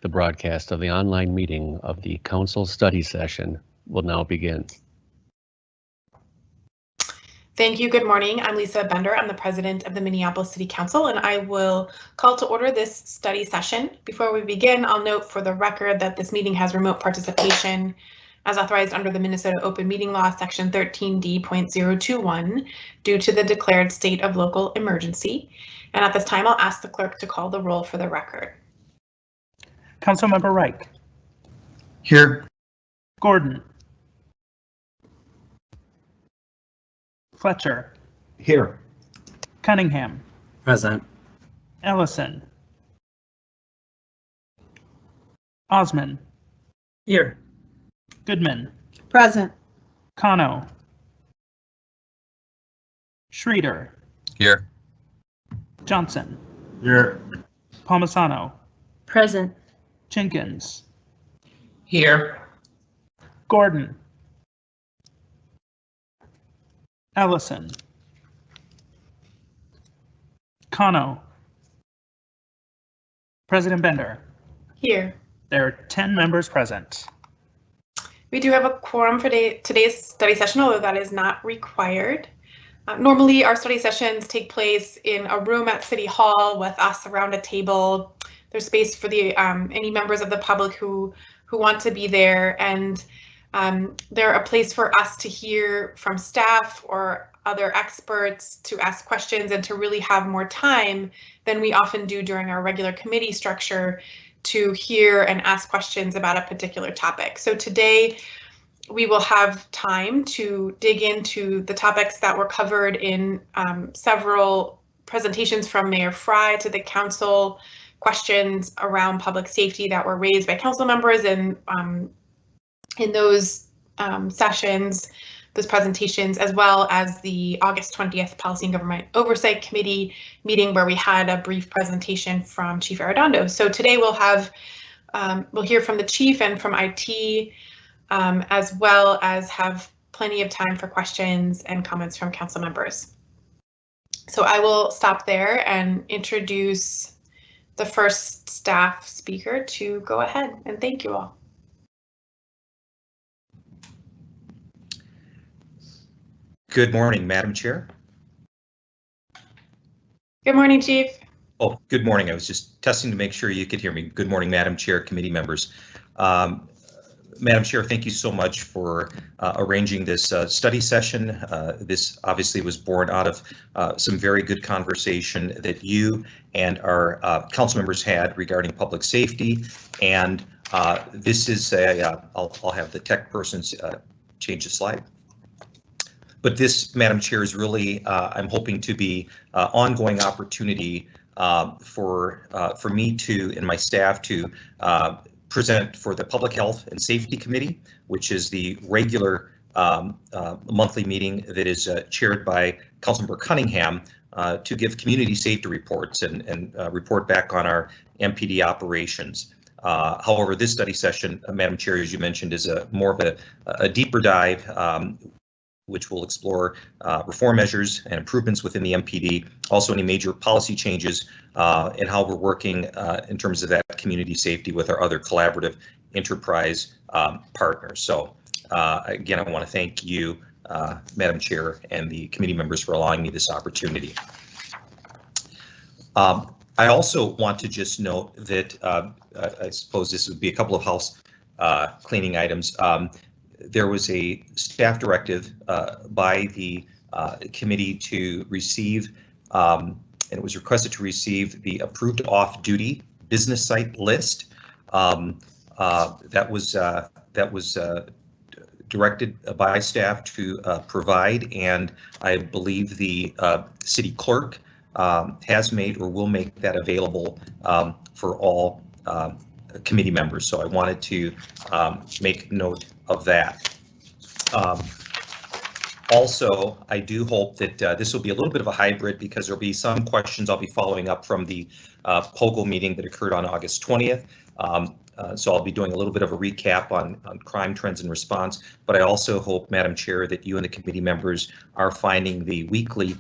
The broadcast of the online meeting of the council study session will now begin. Thank you. Good morning. I'm Lisa Bender. I'm the president of the Minneapolis City Council, and I will call to order this study session. Before we begin, I'll note for the record that this meeting has remote participation as authorized under the Minnesota Open Meeting Law, Section 13D.021, due to the declared state of local emergency. And at this time, I'll ask the clerk to call the roll for the record. Councilmember Reich. Here. Gordon. Fletcher. Here. Cunningham. Present. Ellison. Osman. Here. Goodman. Present. Cano. Schroeder. Here. Johnson. Here. Palmisano. Present. Jenkins. Here. Gordon. Ellison. Cano. President Bender. Here. There are 10 members present. We do have a quorum for today's study session, although that is not required. Normally, our study sessions take place in a room at City Hall with us around a table. There's space for the any members of the public who want to be there, and they're a place for us to hear from staff or other experts, to ask questions, and to really have more time than we often do during our regular committee structure to hear and ask questions about a particular topic. So today we will have time to dig into the topics that were covered in several presentations from Mayor Fry to the council, questions around public safety that were raised by council members, and in those sessions, those presentations, as well as the August 20th Policy and Government Oversight Committee meeting where we had a brief presentation from Chief Arredondo. So today we'll hear from the chief and from IT, as well as have plenty of time for questions and comments from council members. So I will stop there and introduce the first staff speaker to go ahead, and thank you all. Good morning, Madam Chair. Good morning, Chief. Oh, good morning. I was just testing to make sure you could hear me. Good morning, Madam Chair, committee members. Madam Chair, thank you so much for arranging this study session. This obviously was born out of some very good conversation that you and our council members had regarding public safety. And this is I'll have the tech persons change the slide. But this, Madam Chair, is really, I'm hoping to be ongoing opportunity for me to and my staff to present for the Public Health and Safety Committee, which is the regular monthly meeting that is chaired by Councilmember Cunningham, to give community safety reports and report back on our MPD operations. However, this study session, Madam Chair, as you mentioned, is more of a deeper dive, which will explore reform measures and improvements within the MPD, also any major policy changes, and how we're working in terms of that community safety with our other collaborative enterprise partners. So again, I want to thank you, Madam Chair, and the committee members for allowing me this opportunity. I also want to just note that I suppose this would be a couple of house cleaning items. There was a staff directive by the committee to receive, and it was requested to receive the approved off-duty business site list. That was directed by staff to provide, and I believe the city clerk has made or will make that available for all committee members. So I wanted to make note of that. Also, I do hope that this will be a little bit of a hybrid, because there'll be some questions I'll be following up from the POGO meeting that occurred on August 20th. So I'll be doing a little bit of a recap on crime trends and response, but I also hope, Madam Chair, that you and the committee members are finding the weekly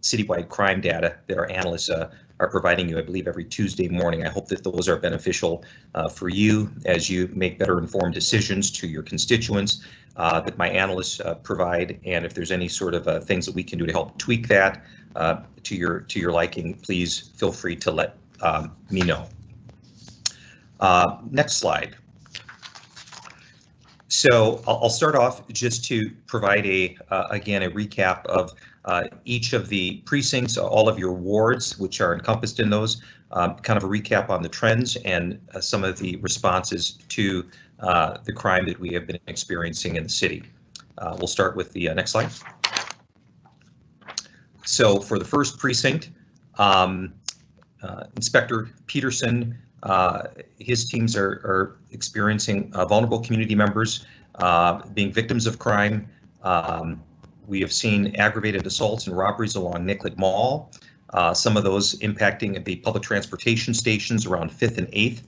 citywide crime data that our analysts are providing you, I believe, every Tuesday morning. I hope that those are beneficial for you as you make better informed decisions to your constituents that my analysts provide. And if there's any sort of things that we can do to help tweak that to your liking, please feel free to let me know. Next slide. So I'll start off just to provide again a recap of each of the precincts, all of your wards, which are encompassed in those, kind of a recap on the trends and some of the responses to the crime that we have been experiencing in the city. We'll start with the next slide. So for the first precinct, Inspector Peterson, his teams are experiencing vulnerable community members being victims of crime. We have seen aggravated assaults and robberies along Nicollet Mall, some of those impacting the public transportation stations around 5th and 8th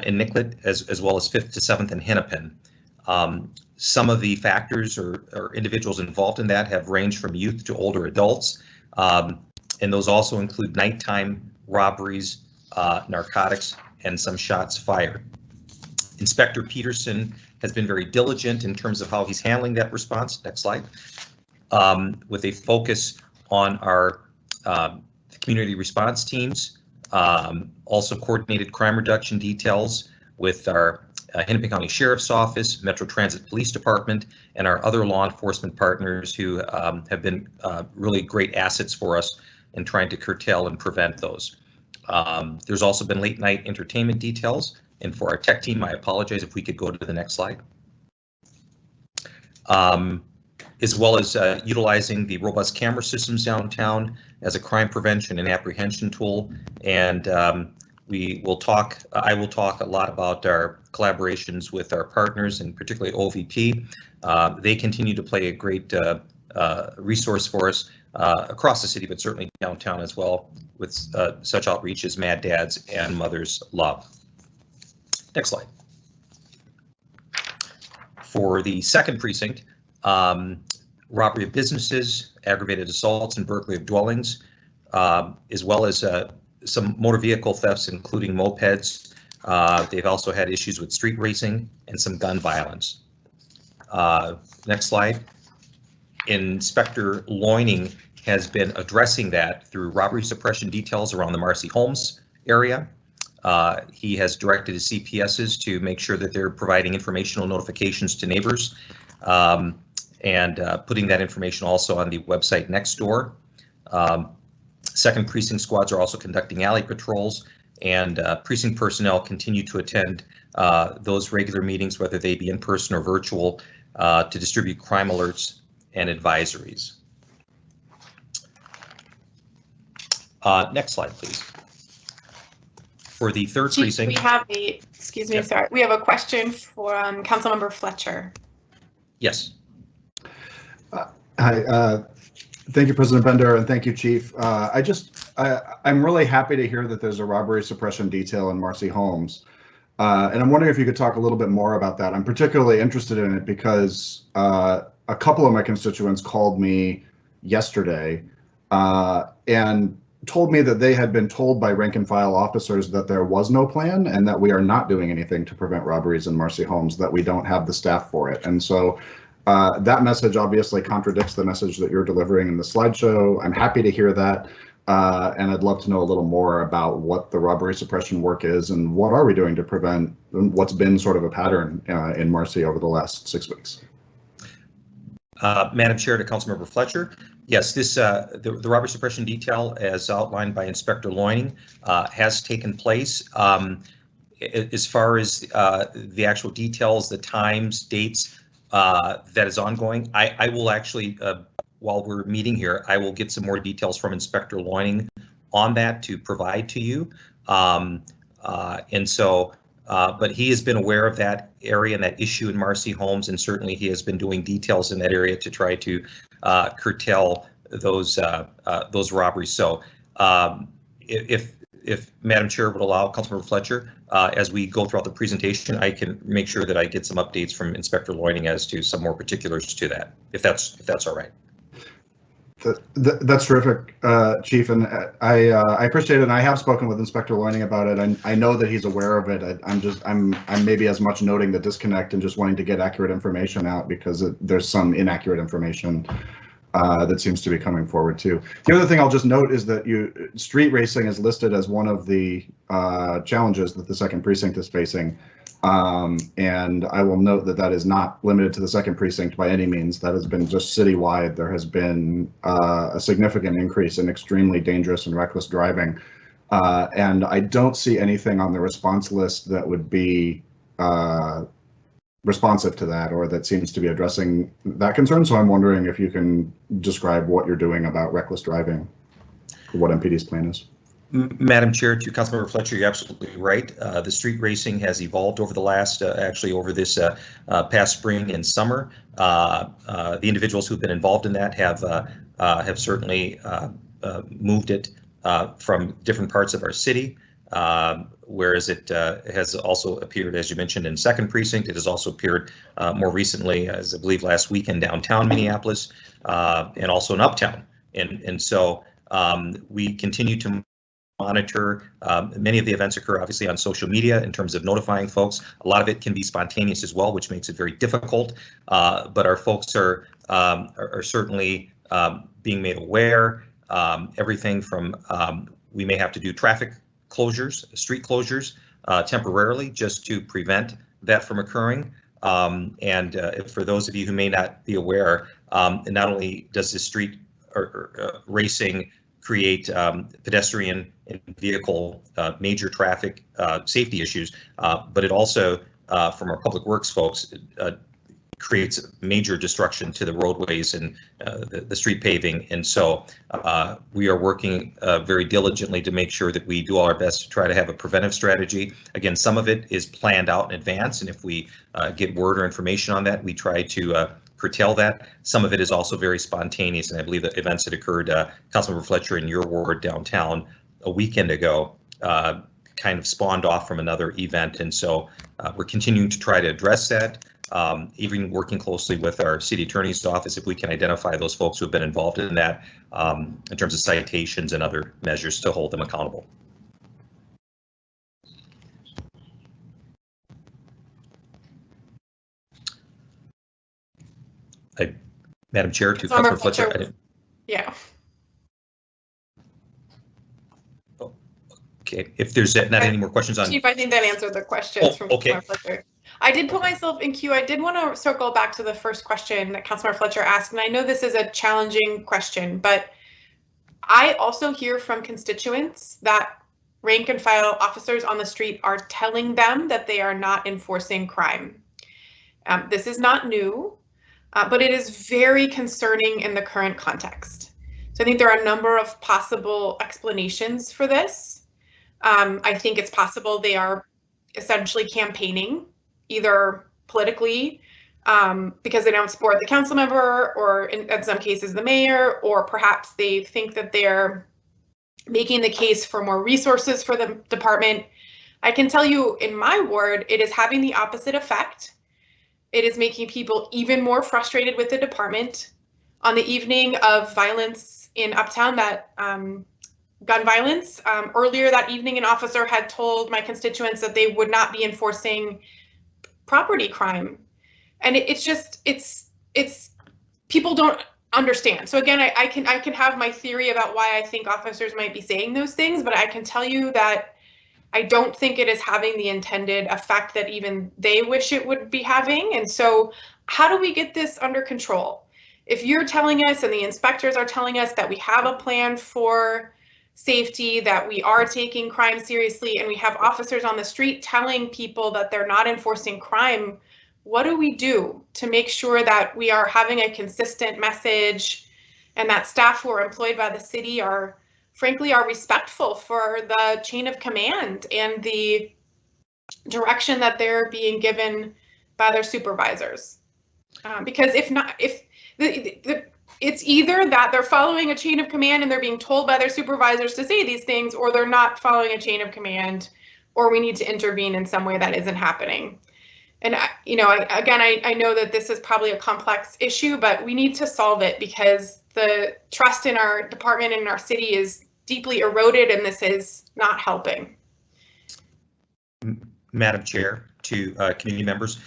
in Nicollet, as well as 5th to 7th in Hennepin. Some of the factors or individuals involved in that have ranged from youth to older adults, and those also include nighttime robberies, narcotics, and some shots fired. Inspector Peterson has been very diligent in terms of how he's handling that response. Next slide. With a focus on our community response teams, also coordinated crime reduction details with our Hennepin County Sheriff's Office, Metro Transit Police Department, and our other law enforcement partners who have been really great assets for us in trying to curtail and prevent those. There's also been late night entertainment details, and for our tech team, I apologize if we could go to the next slide. As well as utilizing the robust camera systems downtown as a crime prevention and apprehension tool. And we will talk, I will talk a lot about our collaborations with our partners, and particularly OVP. They continue to play a great resource for us across the city, but certainly downtown as well, with such outreach as Mad Dads and Mothers Love. Next slide. For the second precinct, robbery of businesses, aggravated assaults, and burglary of dwellings, as well as some motor vehicle thefts, including mopeds. They've also had issues with street racing and some gun violence. Next slide. Inspector Loining has been addressing that through robbery suppression details around the Marcy Holmes area. He has directed his CPSs to make sure that they're providing informational notifications to neighbors, and putting that information also on the website next door. Second precinct squads are also conducting alley patrols, and precinct personnel continue to attend those regular meetings, whether they be in person or virtual, to distribute crime alerts and advisories. Next slide, please. For the third Chief, precinct, we have a, excuse me, Yep. sorry, we have a question for Councilmember Fletcher. yes. Hi, thank you, President Bender, and thank you, Chief. I'm really happy to hear that there's a robbery suppression detail in Marcy Holmes. And I'm wondering if you could talk a little bit more about that. I'm particularly interested in it because a couple of my constituents called me yesterday and told me that they had been told by rank and file officers that there was no plan and that we are not doing anything to prevent robberies in Marcy Holmes, that we don't have the staff for it. And so that message obviously contradicts the message that you're delivering in the slideshow. I'm happy to hear that. And I'd love to know a little more about what the robbery suppression work is and what are we doing to prevent what's been sort of a pattern in Marcy over the last 6 weeks. Madam Chair, to Councilmember Fletcher, yes, this the robbery suppression detail, as outlined by Inspector Loining, has taken place. As far as the actual details, the times, dates, that is ongoing, I will actually, while we're meeting here, I will get some more details from Inspector Loining on that to provide to you. And so, but he has been aware of that area and that issue in Marcy Holmes, and certainly he has been doing details in that area to try to curtail those robberies. So if Madam Chair would allow, Councilmember Fletcher, as we go throughout the presentation, I can make sure that I get some updates from Inspector Loining as to some more particulars to that, if that's all right. That's terrific, Chief, and I appreciate it. And I have spoken with Inspector Loining about it, and I know that he's aware of it. I'm maybe as much noting the disconnect and just wanting to get accurate information out, because there's some inaccurate information that seems to be coming forward too. The other thing I'll just note is that street racing is listed as one of the challenges that the 2nd Precinct is facing. And I will note that that is not limited to the 2nd Precinct by any means. That has been just citywide. There has been a significant increase in extremely dangerous and reckless driving. And I don't see anything on the response list that would be responsive to that, or that seems to be addressing that concern. So I'm wondering if you can describe what you're doing about reckless driving, what MPD's plan is. Madam Chair, to Councilmember Fletcher, you're absolutely right. The street racing has evolved over the last, actually over this past spring and summer. The individuals who've been involved in that have certainly moved it from different parts of our city. Whereas it has also appeared, as you mentioned, in 2nd Precinct. It has also appeared more recently, as I believe last week, in downtown Minneapolis, and also in Uptown. And so we continue to monitor. Many of the events occur obviously on social media in terms of notifying folks. A lot of it can be spontaneous as well, which makes it very difficult. But our folks are certainly being made aware. Everything from we may have to do traffic closures, street closures temporarily, just to prevent that from occurring. And for those of you who may not be aware, not only does the street racing create pedestrian and vehicle major traffic safety issues, but it also, from our public works folks, creates major destruction to the roadways and the street paving. And so we are working very diligently to make sure that we do all our best to try to have a preventive strategy. Again, some of it is planned out in advance, and if we get word or information on that, we try to curtail that. Some of it is also very spontaneous, and I believe the events that occurred, Councilmember Fletcher, in your ward downtown a weekend ago, kind of spawned off from another event. And so we're continuing to try to address that, even working closely with our city attorney's office if we can identify those folks who have been involved in that, in terms of citations and other measures to hold them accountable. Madam Chair, to Councilor Fletcher. Yeah. Okay, if there's not any more questions on. Chief, I think that answered the questions from Councilor Fletcher. I did put myself in queue. I did want to circle back to the first question that Councilor Fletcher asked, and I know this is a challenging question, but I also hear from constituents that rank and file officers on the street are telling them that they are not enforcing crime. This is not new. But it is very concerning in the current context. So I think there are a number of possible explanations for this. I think it's possible they are essentially campaigning, either politically, because they don't support the council member, or in some cases the mayor, or perhaps they think that they're making the case for more resources for the department. I can tell you in my ward, it is having the opposite effect. It is making people even more frustrated with the department. On the evening of violence in Uptown, that gun violence, earlier that evening, an officer had told my constituents that they would not be enforcing property crime. And it's people don't understand. So again, I can have my theory about why I think officers might be saying those things, but I can tell you that I don't think it is having the intended effect that even they wish it would be having. And so how do we get this under control? If you're telling us and the inspectors are telling us that we have a plan for safety, that we are taking crime seriously, and we have officers on the street telling people that they're not enforcing crime, what do we do to make sure that we are having a consistent message and that staff who are employed by the city are frankly are respectful for the chain of command and the direction that they're being given by their supervisors? Because if not, if it's either that they're following a chain of command and they're being told by their supervisors to say these things, or they're not following a chain of command, or we need to intervene in some way that isn't happening. And I know that this is probably a complex issue, but we need to solve it because the trust in our department and in our city is deeply eroded, and this is not helping. Madam Chair, to community members,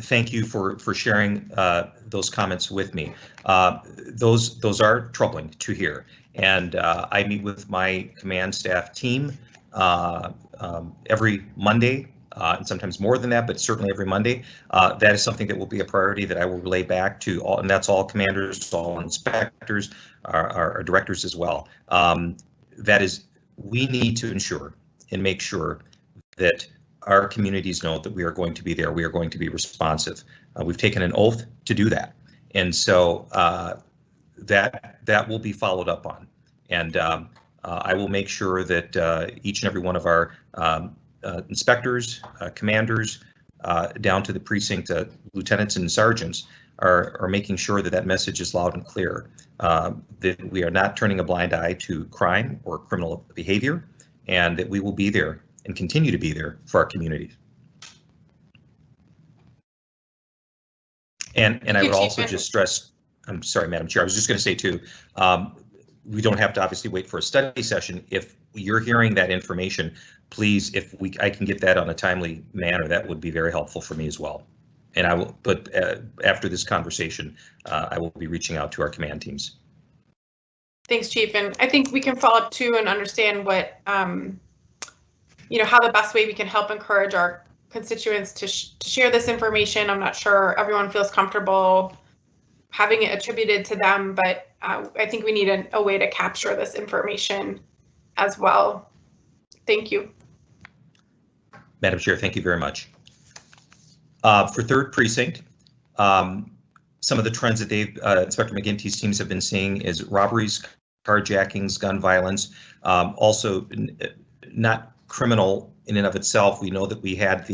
thank you for sharing those comments with me. Those are troubling to hear, and I meet with my command staff team every Monday, and sometimes more than that, but certainly every Monday. That is something that will be a priority that I will relay back to all, and that's all commanders, all inspectors, our directors as well. That is, we need to ensure and make sure that our communities know that we are going to be there, we are going to be responsive. We've taken an oath to do that, and so that will be followed up on. And I will make sure that each and every one of our inspectors, commanders, down to the precinct lieutenants and sergeants are making sure that that message is loud and clear, that we are not turning a blind eye to crime or criminal behavior, and that we will be there and continue to be there for our communities. And I would also just stress, I'm sorry, Madam Chair, I was just going to say too, we don't have to obviously wait for a study session. If you're hearing that information, please, I can get that on a timely manner, that would be very helpful for me as well. And I will, but after this conversation, I will be reaching out to our command teams. Thanks, Chief. And I think we can follow up too and understand what, how the best way we can help encourage our constituents to share this information. I'm not sure everyone feels comfortable having it attributed to them, but I think we need a way to capture this information as well. Thank you. Madam Chair, thank you very much. For 3rd Precinct, some of the trends that Inspector McGinty's teams have been seeing is robberies, carjackings, gun violence, also not criminal in and of itself. We know that we have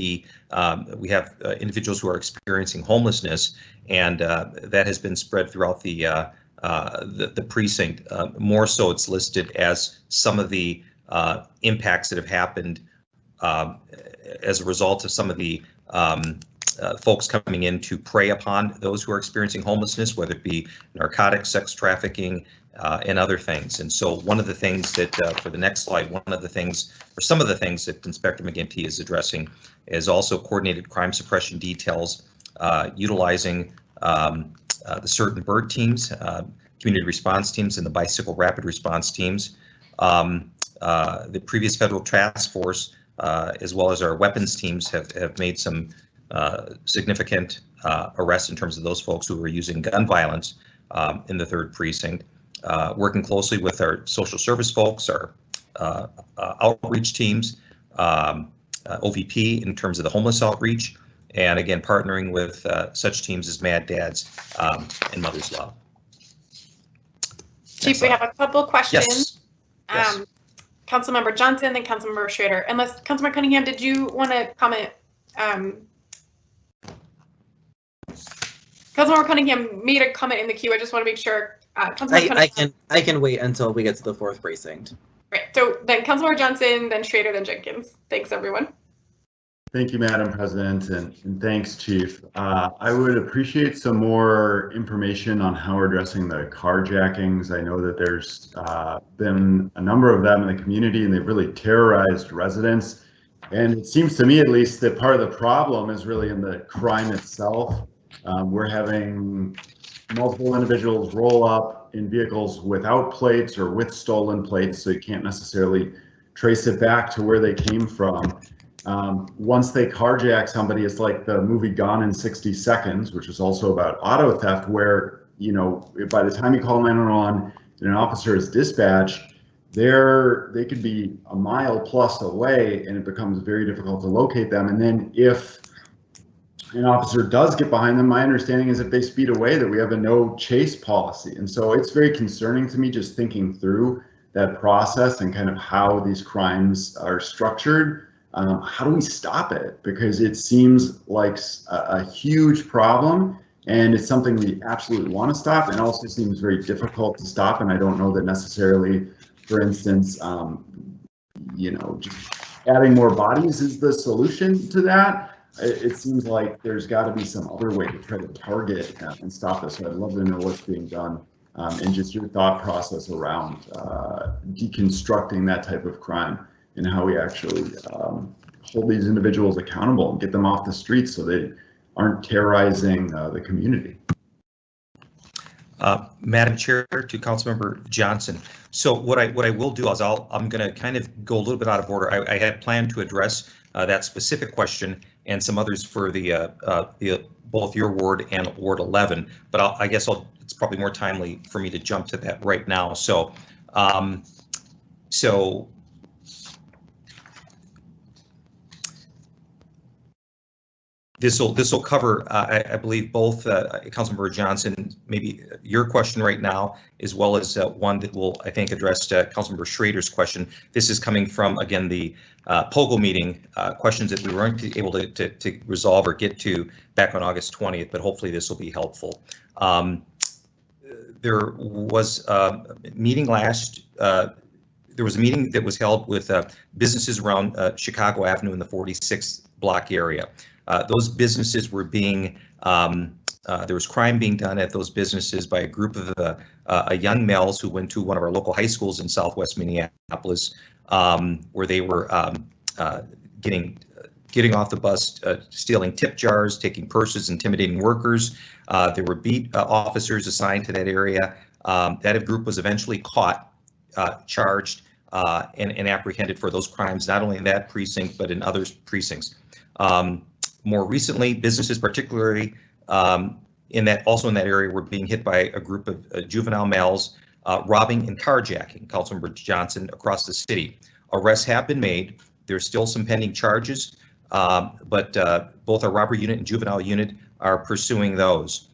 individuals who are experiencing homelessness, and that has been spread throughout the precinct. More so, it's listed as some of the impacts that have happened as a result of some of the folks coming in to prey upon those who are experiencing homelessness, whether it be narcotics, sex trafficking, and other things. And so one of the things that, for the next slide, some of the things that Inspector McGinty is addressing is also coordinated crime suppression details, utilizing the certain bird teams, community response teams, and the bicycle rapid response teams. The previous federal task force, as well as our weapons teams, have made some significant arrests in terms of those folks who were using gun violence in the 3rd Precinct. Working closely with our social service folks, our outreach teams, OVP in terms of the homeless outreach, and again, partnering with such teams as Mad Dads and Mother's Love. Chief, we have a couple questions. Yes. Councilmember Johnson, then Councilmember Schrader. Unless Councilmember Cunningham, did you want to comment? Councilmember Cunningham made a comment in the queue. I just want to make sure. I can wait until we get to the 4th Precinct. Right. So then Councilmember Johnson, then Schrader, then Jenkins. Thanks, everyone. Thank you, Madam President, and thanks, Chief. I would appreciate some more information on how we're addressing the carjackings. I know that there's been a number of them in the community, and they've really terrorized residents. And it seems to me, at least, that part of the problem is really in the crime itself. We're having multiple individuals roll up in vehicles without plates or with stolen plates, so you can't necessarily trace it back to where they came from. Once they carjack somebody, it's like the movie Gone in 60 Seconds, which is also about auto theft, where, by the time you call 911 and an officer is dispatched, they could be a mile plus away, and it becomes very difficult to locate them. And then if an officer does get behind them, my understanding is if they speed away, that we have a no chase policy. And so it's very concerning to me just thinking through that process and kind of how these crimes are structured. How do we stop it? Because it seems like a huge problem, and it's something we absolutely want to stop, and also seems very difficult to stop. And I don't know that necessarily, for instance, just adding more bodies is the solution to that. it seems like there's got to be some other way to try to target and stop this. So I'd love to know what's being done and just your thought process around deconstructing that type of crime and how we actually hold these individuals accountable and get them off the streets so they aren't terrorizing the community. Madam Chair, to Councilmember Johnson. So what I will do is I'm going to kind of go a little bit out of order. I had planned to address that specific question and some others for the both your ward and Ward 11, but I guess it's probably more timely for me to jump to that right now. So This will cover, I believe, both Councilmember Johnson, maybe your question right now, as well as one that will, I think, address Councilmember Schrader's question. This is coming from, again, the POGO meeting, questions that we weren't able to resolve or get to back on August 20th, but hopefully this will be helpful. There was a meeting there was a meeting that was held with businesses around Chicago Avenue in the 46th block area. Those businesses were being, there was crime being done at those businesses by a group of young males who went to one of our local high schools in Southwest Minneapolis, where they were getting off the bus, stealing tip jars, taking purses, intimidating workers. There were beat officers assigned to that area. That group was eventually caught, charged, and apprehended for those crimes, not only in that precinct, but in other precincts. More recently, businesses, particularly in that area, were being hit by a group of juvenile males robbing and carjacking, Councilmember Johnson, across the city. Arrests have been made. There's still some pending charges, but both our robbery unit and juvenile unit are pursuing those.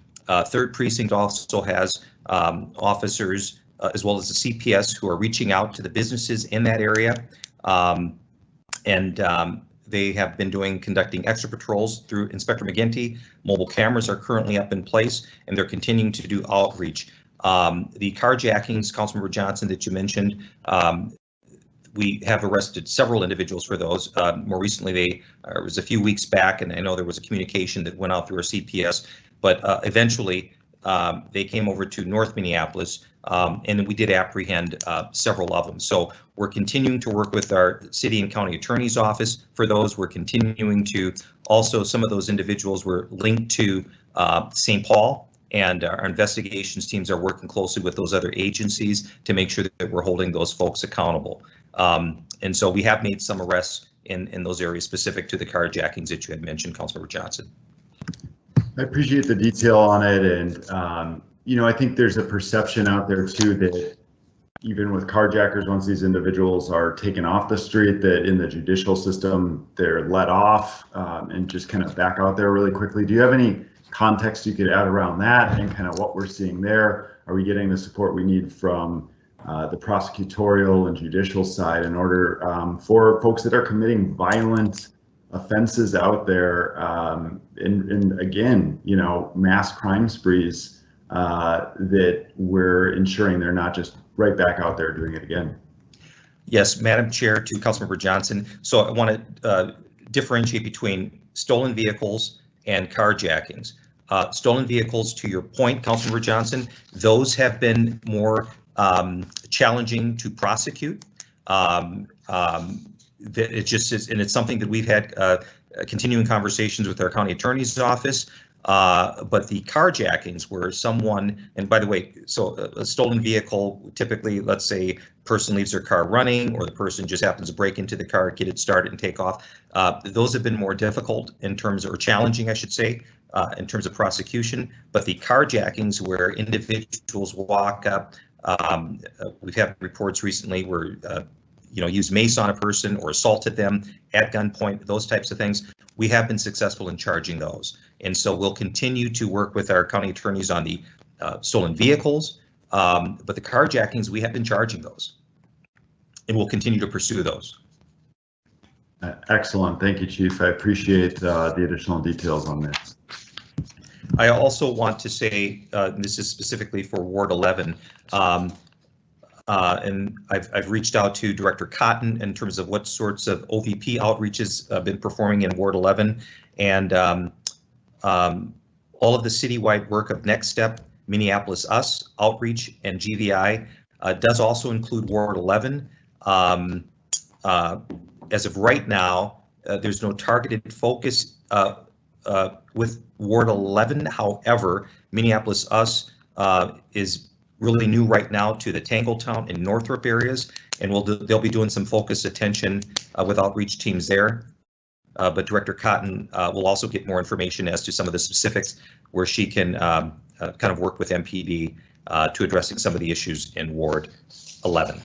Third precinct also has officers as well as the CPS who are reaching out to the businesses in that area, they have been conducting extra patrols through Inspector McGinty. Mobile cameras are currently up in place, and they're continuing to do outreach. The carjackings, Councilmember Johnson, that you mentioned, we have arrested several individuals for those. More recently, it was a few weeks back, and I know there was a communication that went out through our CPS, but eventually they came over to North Minneapolis, and we did apprehend several of them. So we're continuing to work with our city and county attorney's office for those. We're continuing to also, some of those individuals were linked to St. Paul, and our investigations teams are working closely with those other agencies to make sure that we're holding those folks accountable. And so we have made some arrests in those areas specific to the carjackings that you had mentioned, Councilmember Johnson. I appreciate the detail on it, and you know, I think there's a perception out there too that even with carjackers, once these individuals are taken off the street, that in the judicial system they're let off and just kind of back out there really quickly. Do you have any context you could add around that and kind of what we're seeing there? Are we getting the support we need from the prosecutorial and judicial side in order for folks that are committing violent offenses out there, and again, you know, mass crime sprees, that we're ensuring they're not just right back out there doing it again? Yes, Madam Chair, to Councilmember Johnson. So I want to differentiate between stolen vehicles and carjackings. Stolen vehicles, to your point, Councilmember Johnson, those have been more challenging to prosecute. That it just is, and it's something that we've had continuing conversations with our county attorney's office. But the carjackings where someone, and by the way, so a stolen vehicle, typically, let's say person leaves their car running, or the person just happens to break into the car, get it started and take off. Those have been more difficult in terms, or challenging, I should say, in terms of prosecution. But the carjackings where individuals walk up, we've had reports recently where use mace on a person or assaulted them at gunpoint, those types of things. We have been successful in charging those. And so we'll continue to work with our county attorneys on the stolen vehicles, but the carjackings, we have been charging those. And we'll continue to pursue those. Excellent. Thank you, Chief. I appreciate the additional details on this. I also want to say, this is specifically for Ward 11, and I've reached out to Director Cotton in terms of what sorts of OVP outreaches have been performing in Ward 11, and all of the citywide work of Next Step, Minneapolis Us, Outreach, and GVI does also include Ward 11. As of right now, there's no targeted focus with Ward 11. However, Minneapolis Us is really new right now to the Tangletown and Northrop areas, and they'll be doing some focused attention with outreach teams there. But Director Cotton will also get more information as to some of the specifics where she can kind of work with MPD to addressing some of the issues in Ward 11.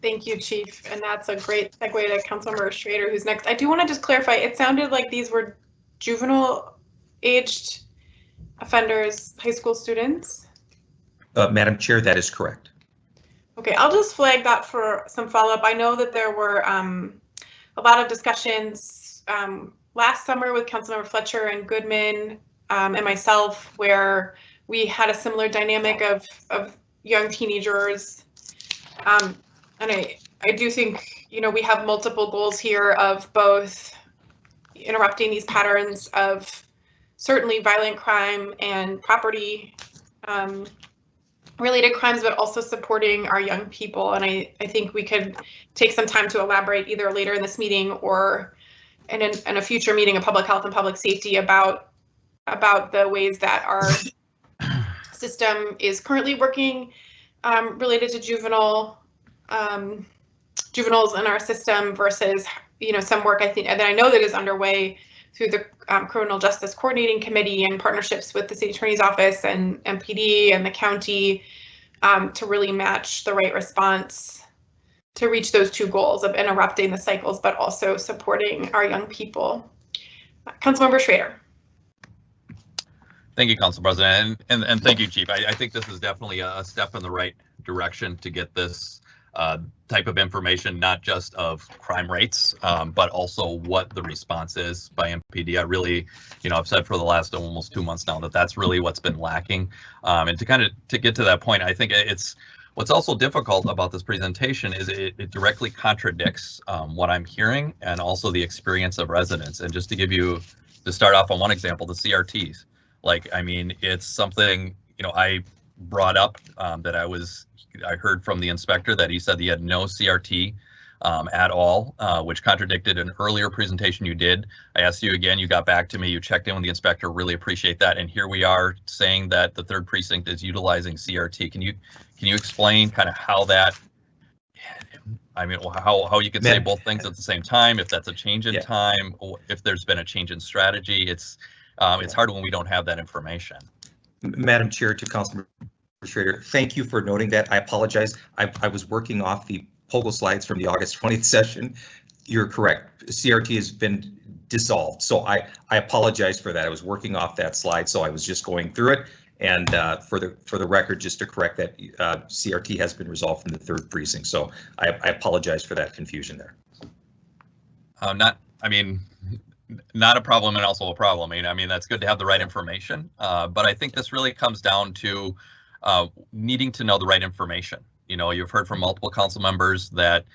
Thank you, Chief. And that's a great segue to Councilmember Schrader, who's next. I do want to just clarify, it sounded like these were juvenile aged offenders, high school students? Madam Chair, that is correct. Okay, I'll just flag that for some follow-up. I know that there were a lot of discussions last summer with Councilmember Fletcher and Goodman and myself, where we had a similar dynamic of young teenagers. And I do think, you know, we have multiple goals here of both interrupting these patterns of certainly violent crime and property related crimes, but also supporting our young people. And I think we could take some time to elaborate either later in this meeting or in a future meeting of public health and public safety about the ways that our system is currently working related to juveniles in our system versus, you know, some work that I know that is underway through the Criminal Justice Coordinating Committee and partnerships with the City Attorney's Office and MPD and the county to really match the right response to reach those two goals of interrupting the cycles, but also supporting our young people. Councilmember Schrader. Thank you, Council President, and thank you, Chief. I think this is definitely a step in the right direction to get this type of information, not just of crime rates, but also what the response is by MPD. I really, you know, I've said for the last almost 2 months now that that's really what's been lacking. And to get to that point, I think it's what's also difficult about this presentation is it directly contradicts what I'm hearing and also the experience of residents. And just to start off on one example, the CRTs. Like, I mean, it's something, you know, I brought up that I heard from the inspector that he said he had no CRT at all, which contradicted an earlier presentation you did. I asked you again, you got back to me, you checked in with the inspector, really appreciate that. And here we are saying that the 3rd precinct is utilizing CRT. Can you explain kind of how that, I mean, how you can say both things at the same time, if that's a change in time, or if there's been a change in strategy? It's hard when we don't have that information. Madam Chair, to Councilmember Schrader, thank you for noting that. I apologize. I was working off the POGO slides from the August 20th session. You're correct. CRT has been dissolved. So I apologize for that. I was working off that slide, so I was just going through it. And for the record, just to correct that, CRT has been resolved from the 3rd precinct. So I apologize for that confusion there. Not a problem and also a problem. I mean, that's good to have the right information, but I think this really comes down to needing to know the right information. You know, you've heard from multiple council members that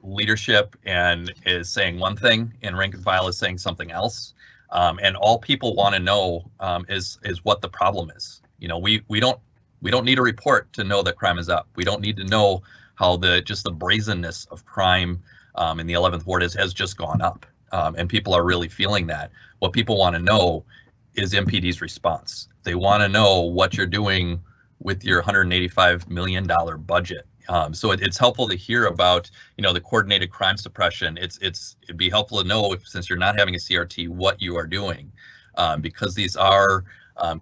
leadership is saying one thing and rank and file is saying something else, and all people want to know is what the problem is. You know, we don't need a report to know that crime is up. We don't need to know how just the brazenness of crime in the 11th ward has just gone up. And people are really feeling that. What people want to know is MPD's response. They want to know what you're doing with your $185 million budget. So it's helpful to hear about, you know, the coordinated crime suppression. It'd be helpful to know, since you're not having a CRT, what you are doing, because these are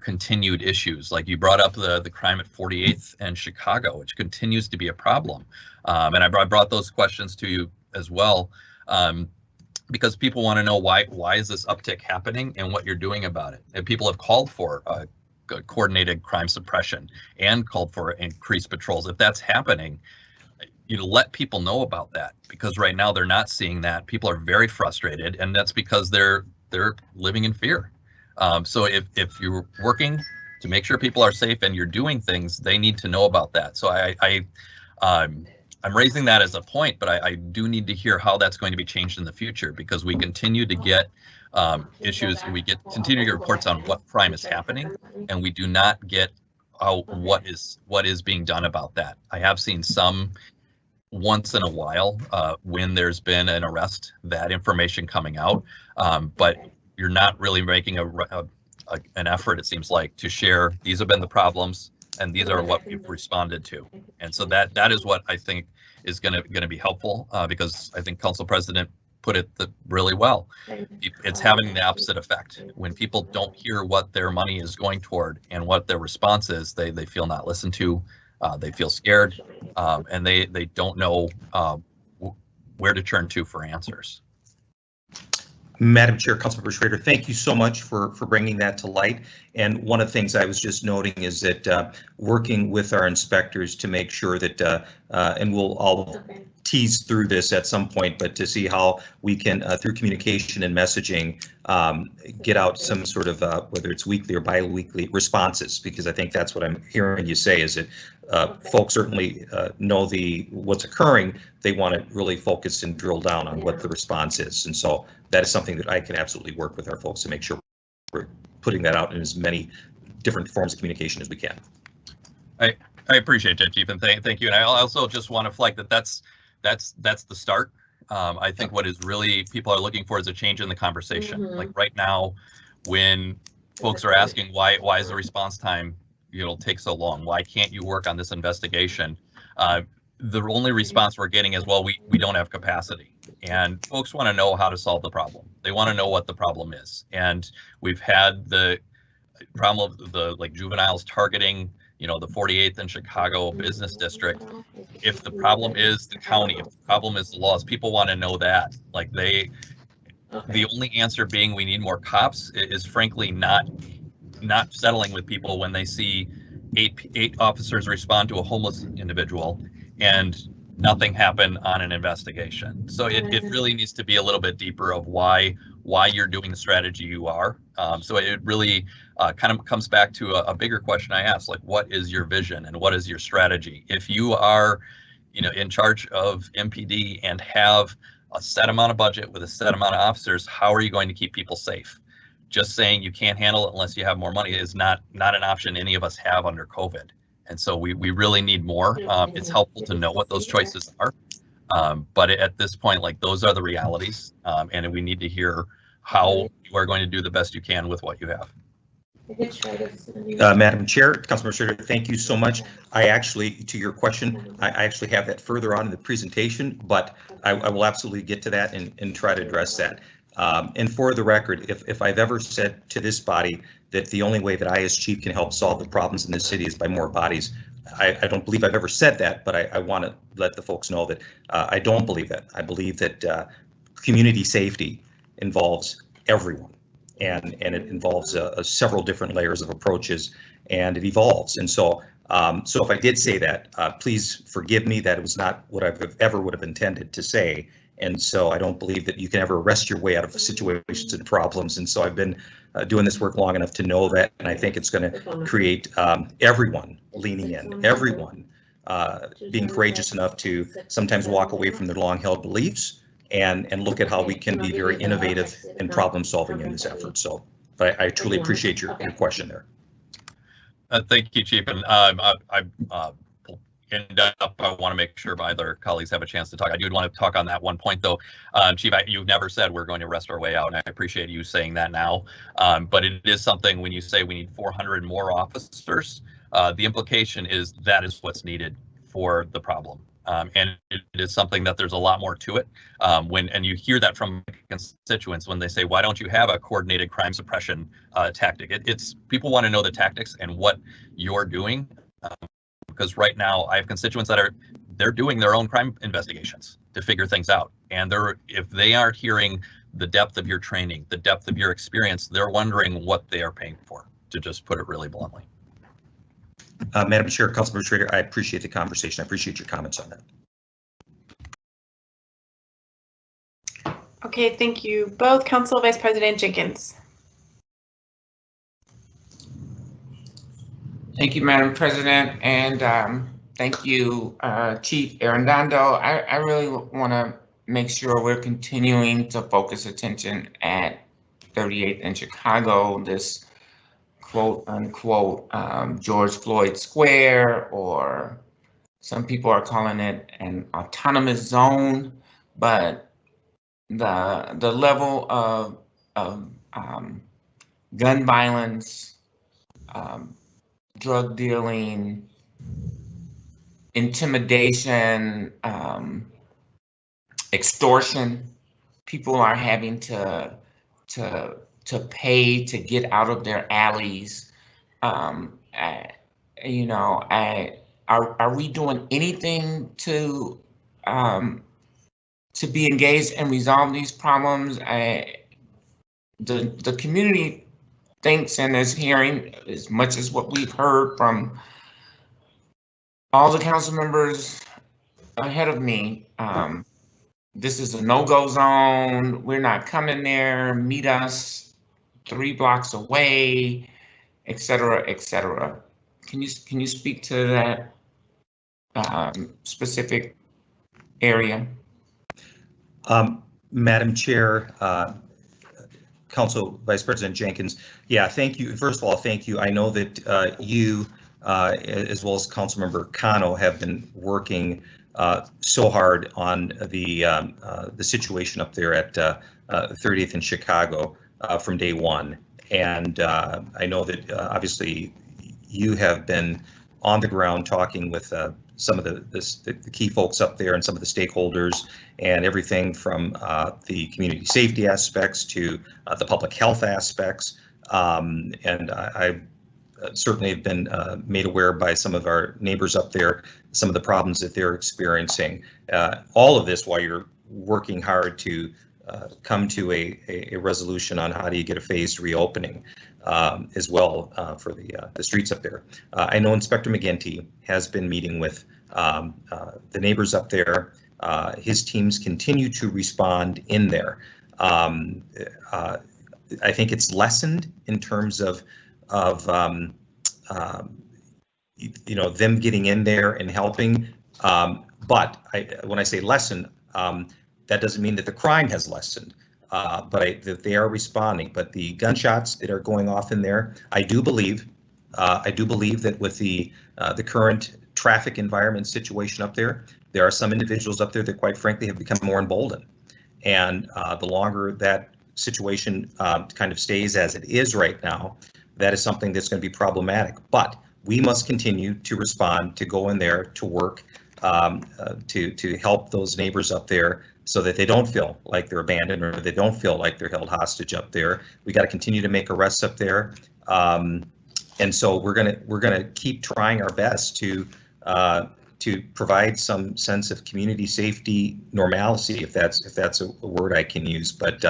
continued issues. Like you brought up the crime at 48th and Chicago, which continues to be a problem. And I brought those questions to you as well. Because people want to know why is this uptick happening and what you're doing about it. And people have called for coordinated crime suppression and called for increased patrols. If that's happening, you know, let people know about that, because right now they're not seeing that. People are very frustrated, and that's because they're living in fear. So if you're working to make sure people are safe and you're doing things, they need to know about that. So I'm raising that as a point, but I do need to hear how that's going to be changed in the future, because we continue to get issues, and we continue to get reports on what crime is happening, and we do not get what is being done about that. I have seen some once in a while when there's been an arrest, that information coming out, but you're not really making an effort, it seems like, to share these have been the problems and these are what we've responded to. And so that is what I think is going to be helpful, because I think Council President put it really well. It's having the opposite effect. When people don't hear what their money is going toward and what their response is, they feel not listened to, they feel scared, and they don't know where to turn to for answers. Madam Chair, Councilmember Schrader, thank you so much for bringing that to light. And one of the things I was just noting is that working with our inspectors to make sure that, and I'll tease through this at some point, but to see how we can, through communication and messaging, get out some sort of, whether it's weekly or bi-weekly responses, because I think that's what I'm hearing you say, is that folks certainly know what's occurring. They want to really focus and drill down on what the response is. And so that is something that I can absolutely work with our folks to make sure we're putting that out in as many different forms of communication as we can. I appreciate that, Chief, and thank you. And I also just want to flag that's the start. I think what is really people are looking for is a change in the conversation. Like right now, when folks are asking why is the response time take so long? Why can't you work on this investigation? The only response we're getting is, well, we don't have capacity. And folks want to know how to solve the problem. They want to know what the problem is. And we've had the problem of the juveniles targeting, the 48th and Chicago business district. If the problem is the county, if the problem is the laws, people want to know that. The only answer being we need more cops is frankly not settling with people when they see eight officers respond to a homeless individual and nothing happen on an investigation. So it really needs to be a little bit deeper of why you're doing the strategy you are. So it really kind of comes back to a bigger question I asked, what is your vision and what is your strategy? If you are in charge of MPD and have a set amount of budget with a set amount of officers, how are you going to keep people safe? Just saying you can't handle it unless you have more money is not an option any of us have under COVID. And so we really need more. It's helpful to know what those choices are. But at this point, those are the realities. And we need to hear how you are going to do the best you can with what you have. Madam Chair, Councilmember Schrader, thank you so much. I actually, to your question, I actually have that further on in the presentation, but I will absolutely get to that and try to address that. And for the record, if I've ever said to this body that the only way that I as chief can help solve the problems in this city is by more bodies, I don't believe I've ever said that, but I want to let the folks know that I don't believe that. I believe that community safety involves everyone, and it involves several different layers of approaches, and it evolves. And so if I did say that, please forgive me. That it was not what I ever would have intended to say. And so I don't believe that you can ever wrest your way out of situations and problems. And so I've been doing this work long enough to know that, and I think it's going to create everyone leaning in, everyone being courageous enough to sometimes walk away from their long-held beliefs and look at how we can be very innovative in problem solving in this effort. So I truly appreciate your question there. Thank you, Chief. And I want to make sure my other colleagues have a chance to talk. I do want to talk on that one point, though. Chief, you've never said we're going to wrest our way out, and I appreciate you saying that now. But it is something when you say we need 400 more officers, the implication is that is what's needed for the problem. And it is something that there's a lot more to it. And you hear that from constituents when they say, why don't you have a coordinated crime suppression tactic? It's people want to know the tactics and what you're doing. Because right now I have constituents that they're doing their own crime investigations to figure things out. And if they aren't hearing the depth of your training, the depth of your experience, they're wondering what they are paying for, to just put it really bluntly. Madam Chair, Councilmember Schrader, I appreciate the conversation. I appreciate your comments on that. Okay, thank you both. Council Vice President Jenkins. Thank you, Madam President, and thank you, Chief Arredondo. I really want to make sure we're continuing to focus attention at 38th and Chicago, this quote unquote George Floyd Square, or some people are calling it an autonomous zone, but the level of gun violence, drug dealing, intimidation, extortion. People are having to pay to get out of their alleys. Are we doing anything to be engaged and resolve these problems? The community thinks and is hearing as much as what we've heard from all the council members ahead of me. This is a no-go zone. We're not coming there. Meet us 3 blocks away, et cetera, et cetera. Can you speak to that specific area? Madam Chair, Council Vice President Jenkins, yeah, thank you. First of all, thank you. I know that you, as well as Councilmember Cano, have been working so hard on the situation up there at 30th in Chicago from day one. And I know that obviously you have been on the ground talking with some of the key folks up there and some of the stakeholders, and everything from the community safety aspects to the public health aspects. And I certainly have been made aware by some of our neighbors up there, some of the problems that they're experiencing. All of this while you're working hard to come to a resolution on how do you get a phased reopening as well for the streets up there. I know Inspector McGinty has been meeting with the neighbors up there. His teams continue to respond in there. I think it's lessened in terms of them getting in there and helping. But when I say lessened, that doesn't mean that the crime has lessened, but that they are responding. But the gunshots that are going off in there, I do believe that with the current traffic environment situation up there are some individuals up there that quite frankly have become more emboldened. And the longer that situation kind of stays as it is right now, that is something that's going to be problematic. But we must continue to respond, to go in there, to work, to help those neighbors up there so that they don't feel like they're abandoned or they don't feel like they're held hostage up there. We got to continue to make arrests up there. And so we're gonna keep trying our best to provide some sense of community safety, normalcy, if that's a word I can use. But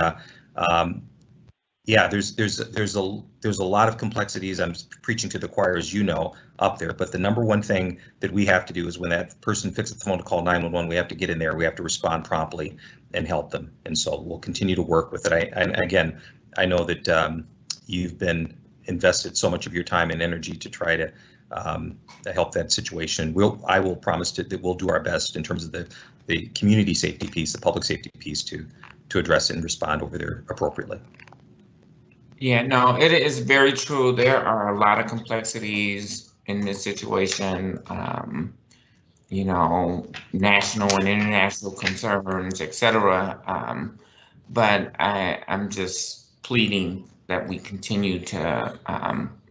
yeah, there's a lot of complexities. I'm preaching to the choir, as you know, up there. But the number one thing that we have to do is when that person picks up the phone to call 911, we have to get in there. We have to respond promptly and help them. And so we'll continue to work with it. And again, I know that you've been invested so much of your time and energy to try to help that situation. I will promise that we'll do our best in terms of the community safety piece, the public safety piece, to address and respond over there appropriately. Yeah, no, it is very true. There are a lot of complexities in this situation, national and international concerns, et cetera. But I'm just pleading that we continue to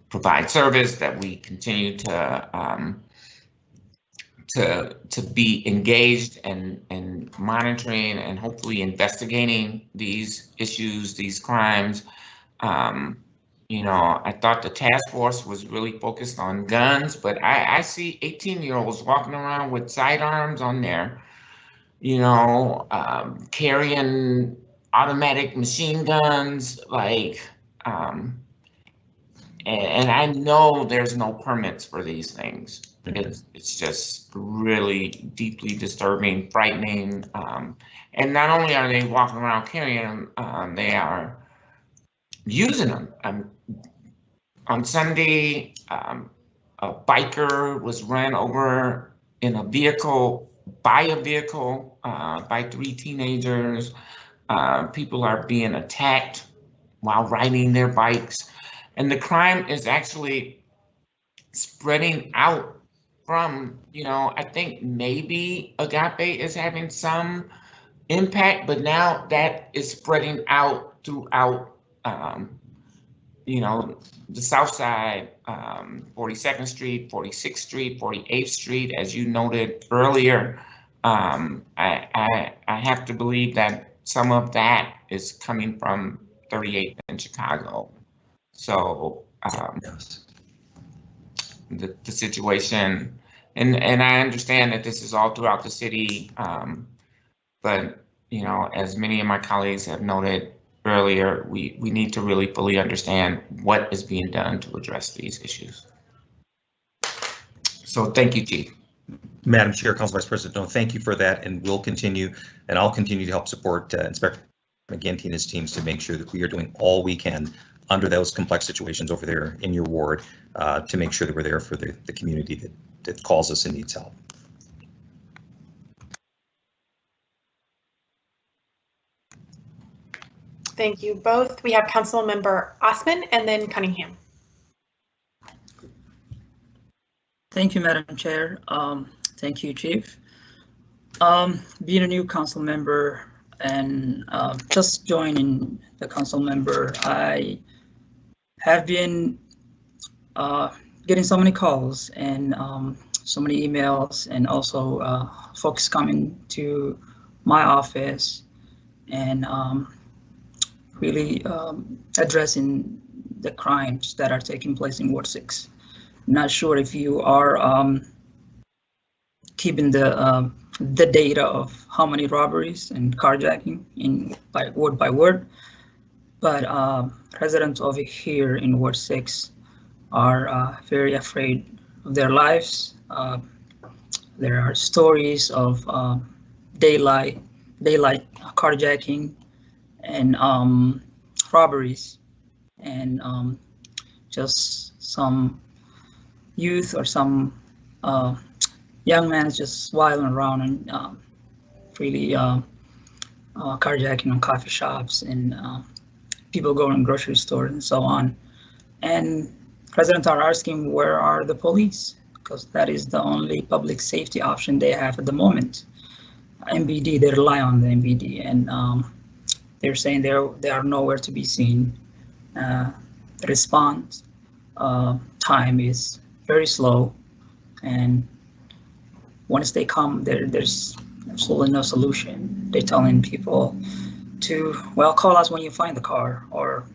provide service, that we continue to be engaged and monitoring and hopefully investigating these issues, these crimes. I thought the task force was really focused on guns, but I see 18-year-olds walking around with sidearms on their, carrying automatic machine guns, and I know there's no permits for these things. It's just really deeply disturbing, frightening. And not only are they walking around carrying them, they are using them. On Sunday, a biker was run over in a vehicle, by 3 teenagers. People are being attacked while riding their bikes. And the crime is actually spreading out from, I think maybe Agape is having some impact, but now that is spreading out throughout, the South Side, 42nd Street, 46th Street, 48th Street, as you noted earlier. I have to believe that some of that is coming from 38th in Chicago. So Yes. the situation, and I understand that this is all throughout the city, but as many of my colleagues have noted earlier, we need to really fully understand what is being done to address these issues. So thank you, Chief. Madam Chair, Council Vice President, no, thank you for that, and we'll continue, and I'll continue to help support Inspector McGinty and his teams to make sure that we are doing all we can under those complex situations over there in your ward to make sure that we're there for the community that calls us and needs help. Thank you both. We have Councilmember Osman and then Cunningham. Thank you, Madam Chair. Thank you, Chief. Being a new council member and just joining the council member, I have been getting so many calls and so many emails, and also folks coming to my office and really addressing the crimes that are taking place in Ward 6. Not sure if you are keeping the data of how many robberies and carjacking by ward, but residents over here in Ward 6 are very afraid of their lives. There are stories of daylight carjacking and robberies, and just some youth or some young man just wilding around and really carjacking on coffee shops and people going to grocery stores and so on. And residents are asking, where are the police? Because that is the only public safety option they have at the moment. MPD, they rely on the MPD, and they're saying they are nowhere to be seen. The response time is very slow, and once they come, there's absolutely no solution. They're telling people to, well, call us when you find the car, or,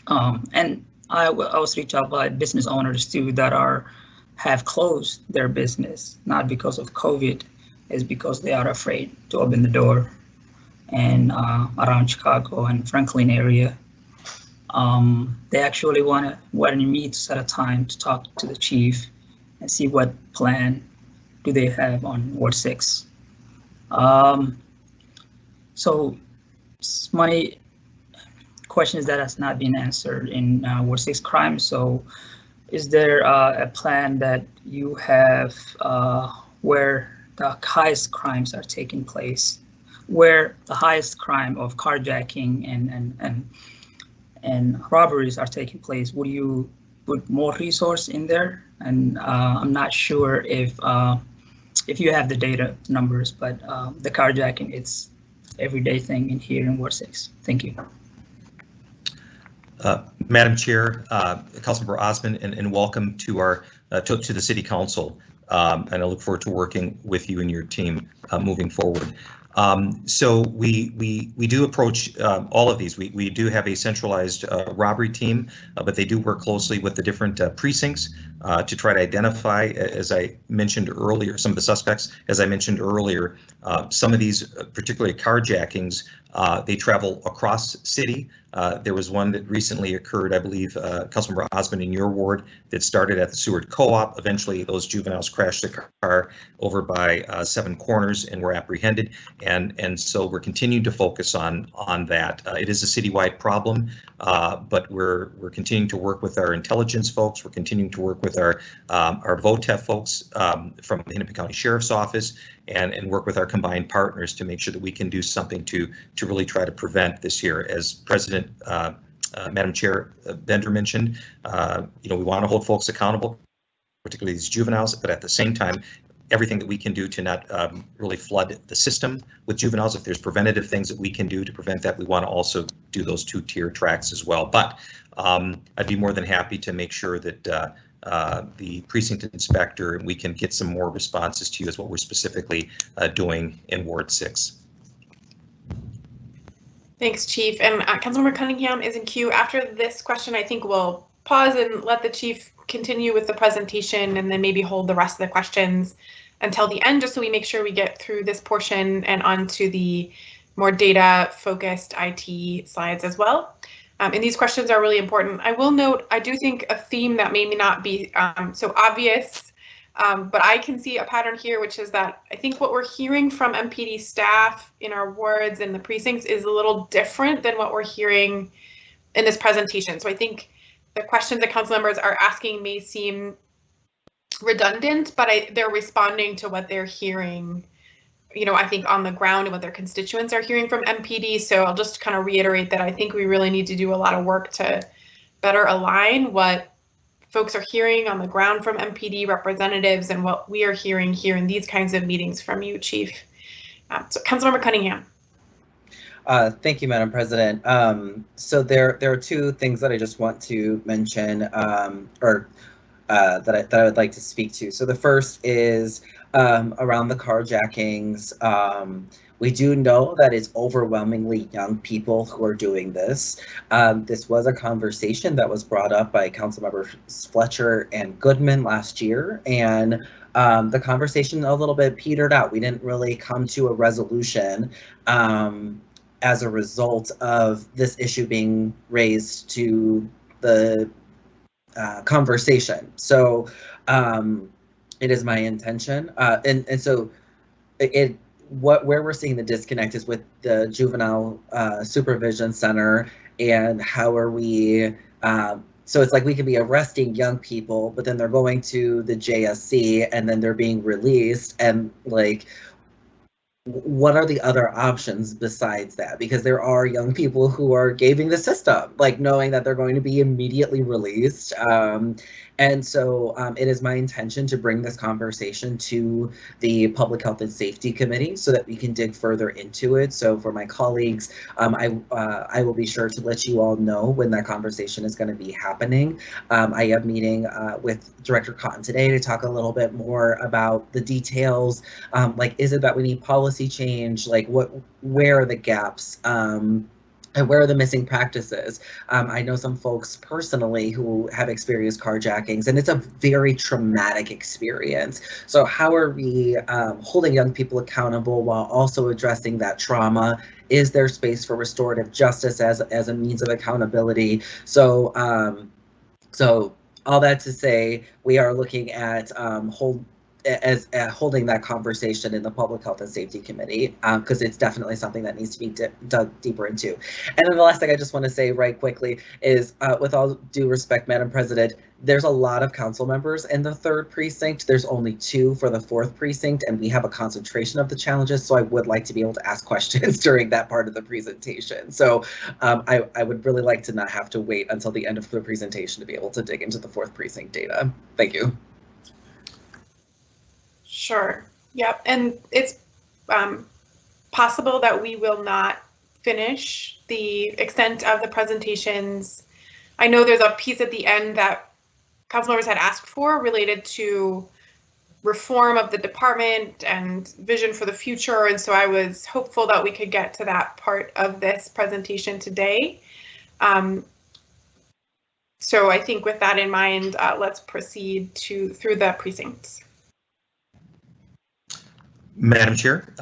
and I was reached out by business owners too that have closed their business, not because of COVID, it's because they are afraid to open the door. And around Chicago and Franklin area, they actually wanted me to set a time to talk to the chief and see what plan do they have on Ward 6. So many questions that has not been answered in Ward 6 crime. So is there a plan that you have where the highest crimes are taking place, where the highest crime of carjacking and robberies are taking place? Would you put more resource in there? And I'm not sure if you have the data numbers, but the carjacking, it's everyday thing in here in Ward 6. Thank you. Madam Chair, Councilmember Osman, and welcome to our to the City Council. And I look forward to working with you and your team moving forward. So we do approach all of these. We do have a centralized robbery team, but they do work closely with the different precincts to try to identify, as I mentioned earlier, some of the suspects. As I mentioned earlier, some of these, particularly carjackings, they travel across city. There was one that recently occurred, I believe, Councilmember Osmond, in your ward, that started at the Seward Co-op. Eventually, those juveniles crashed the car over by 7 Corners. numbers and were apprehended, and so we're continuing to focus on that. It is a citywide problem, but we're continuing to work with our intelligence folks. We're continuing to work with our VOTEF folks from the Hennepin County Sheriff's Office, and work with our combined partners to make sure that we can do something to really try to prevent this here. As President Madam Chair Bender mentioned, we want to hold folks accountable, particularly these juveniles, but at the same time, everything that we can do to not really flood the system with juveniles. If there's preventative things that we can do to prevent that, we want to also do those two-tier tracks as well. But I'd be more than happy to make sure that the precinct inspector, and we can get some more responses to you as what we're specifically doing in Ward 6. Thanks, Chief. And Councilmember Cunningham is in queue. After this question, I think we'll pause and let the Chief continue with the presentation, and then maybe hold the rest of the questions until the end, just so we make sure we get through this portion and onto the more data-focused IT slides as well. And these questions are really important. I will note, I do think a theme that may not be so obvious, but I can see a pattern here, which is that I think what we're hearing from MPD staff in our wards and the precincts is a little different than what we're hearing in this presentation. So I think the questions that council members are asking may seem redundant, but they're responding to what they're hearing, I think on the ground, and what their constituents are hearing from MPD. So I'll just kind of reiterate that I think we really need to do a lot of work to better align what folks are hearing on the ground from MPD representatives and what we are hearing here in these kinds of meetings from you, Chief. So Councilmember Cunningham. Thank you, Madam President. So there are two things that I just want to mention, that I would like to speak to. So the first is around the carjackings. We do know that it's overwhelmingly young people who are doing this. This was a conversation that was brought up by Councilmembers Fletcher and Goodman last year, and the conversation a little bit petered out. We didn't really come to a resolution as a result of this issue being raised to the conversation. So it is my intention, and so where we're seeing the disconnect is with the Juvenile Supervision Center, and how are we, so it's like we could be arresting young people, but then they're going to the JSC and then they're being released, and like, what are the other options besides that? Because there are young people who are gaming the system, like knowing that they're going to be immediately released. And so it is my intention to bring this conversation to the Public Health and Safety Committee so that we can dig further into it. So for my colleagues, I will be sure to let you all know when that conversation is going to be happening. I am meeting with Director Cotton today to talk a little bit more about the details. Like, is it that we need policy change? Like, where are the gaps? And where are the missing practices? I know some folks personally who have experienced carjackings, and it's a very traumatic experience. So how are we holding young people accountable while also addressing that trauma? Is there space for restorative justice as a means of accountability? So, so all that to say, we are looking at holding that conversation in the Public Health and Safety Committee, because it's definitely something that needs to be dug deeper into. And then the last thing I just want to say right quickly is, with all due respect, Madam President, there's a lot of council members in the 3rd precinct. There's only 2 for the 4th precinct, and we have a concentration of the challenges, so I would like to be able to ask questions during that part of the presentation. So I would really like to not have to wait until the end of the presentation to be able to dig into the 4th precinct data. Thank you. Sure. Yep. And it's possible that we will not finish the extent of the presentations. I know there's a piece at the end that council members had asked for related to reform of the department and vision for the future. And so I was hopeful that we could get to that part of this presentation today. So I think with that in mind, let's proceed through the precincts. Madam Chair,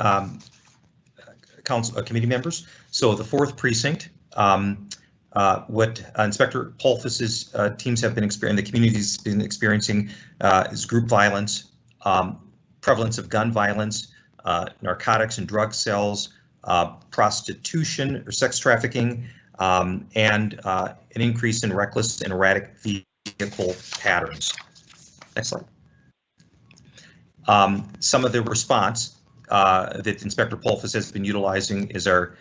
council committee members, so the 4th precinct, what Inspector Polfus's teams have been experiencing, the community's been experiencing, is group violence, prevalence of gun violence, narcotics and drug sales, prostitution or sex trafficking, and an increase in reckless and erratic vehicle patterns. Next slide. Some of the response that Inspector Polfus has been utilizing is our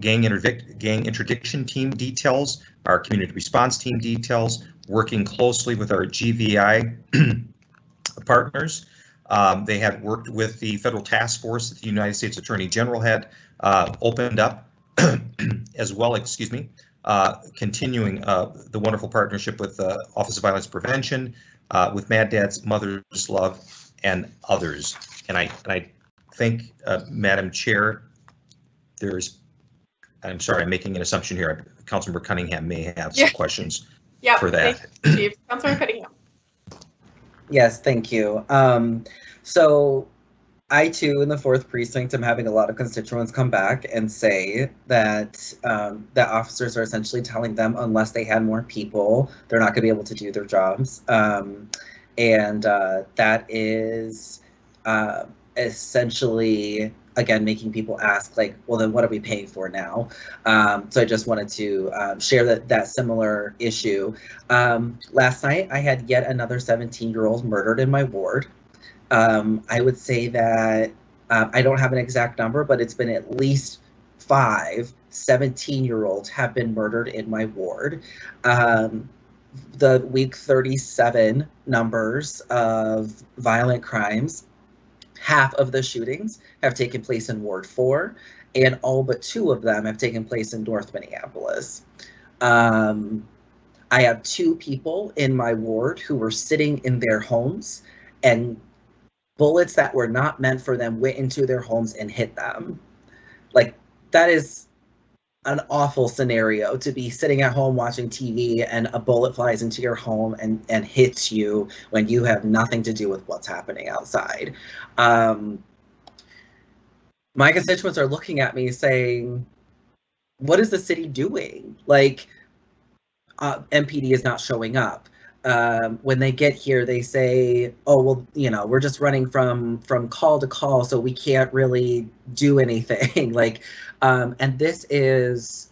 gang interdiction team details, our community response team details, working closely with our GVI partners. They had worked with the federal task force that the United States Attorney General had opened up as well, continuing the wonderful partnership with the Office of Violence Prevention, with Mad Dad's Mother's Love, and others. And I think, Madam Chair, I'm sorry, I'm making an assumption here. Councilmember Cunningham may have some questions for that. Thank you, Chief. Councilmember Cunningham. Yes, thank you. So I too, in the 4th precinct, am having a lot of constituents come back and say that that officers are essentially telling them unless they had more people, they're not going to be able to do their jobs. And that is essentially, again, making people ask, like, well, then what are we paying for now? So I just wanted to share that similar issue. Last night, I had yet another 17-year-old murdered in my ward. I would say that I don't have an exact number, but it's been at least 5 17-year-olds have been murdered in my ward. The week 37 numbers of violent crimes, half of the shootings have taken place in Ward 4, and all but 2 of them have taken place in North Minneapolis. I have 2 people in my ward who were sitting in their homes, and bullets that were not meant for them went into their homes and hit them. Like, that is an awful scenario, to be sitting at home watching TV and a bullet flies into your home and hits you when you have nothing to do with what's happening outside. My constituents are looking at me saying, what is the city doing? Like, MPD is not showing up. When they get here, they say, oh, well, you know, we're just running from call to call, so we can't really do anything. Like, and this is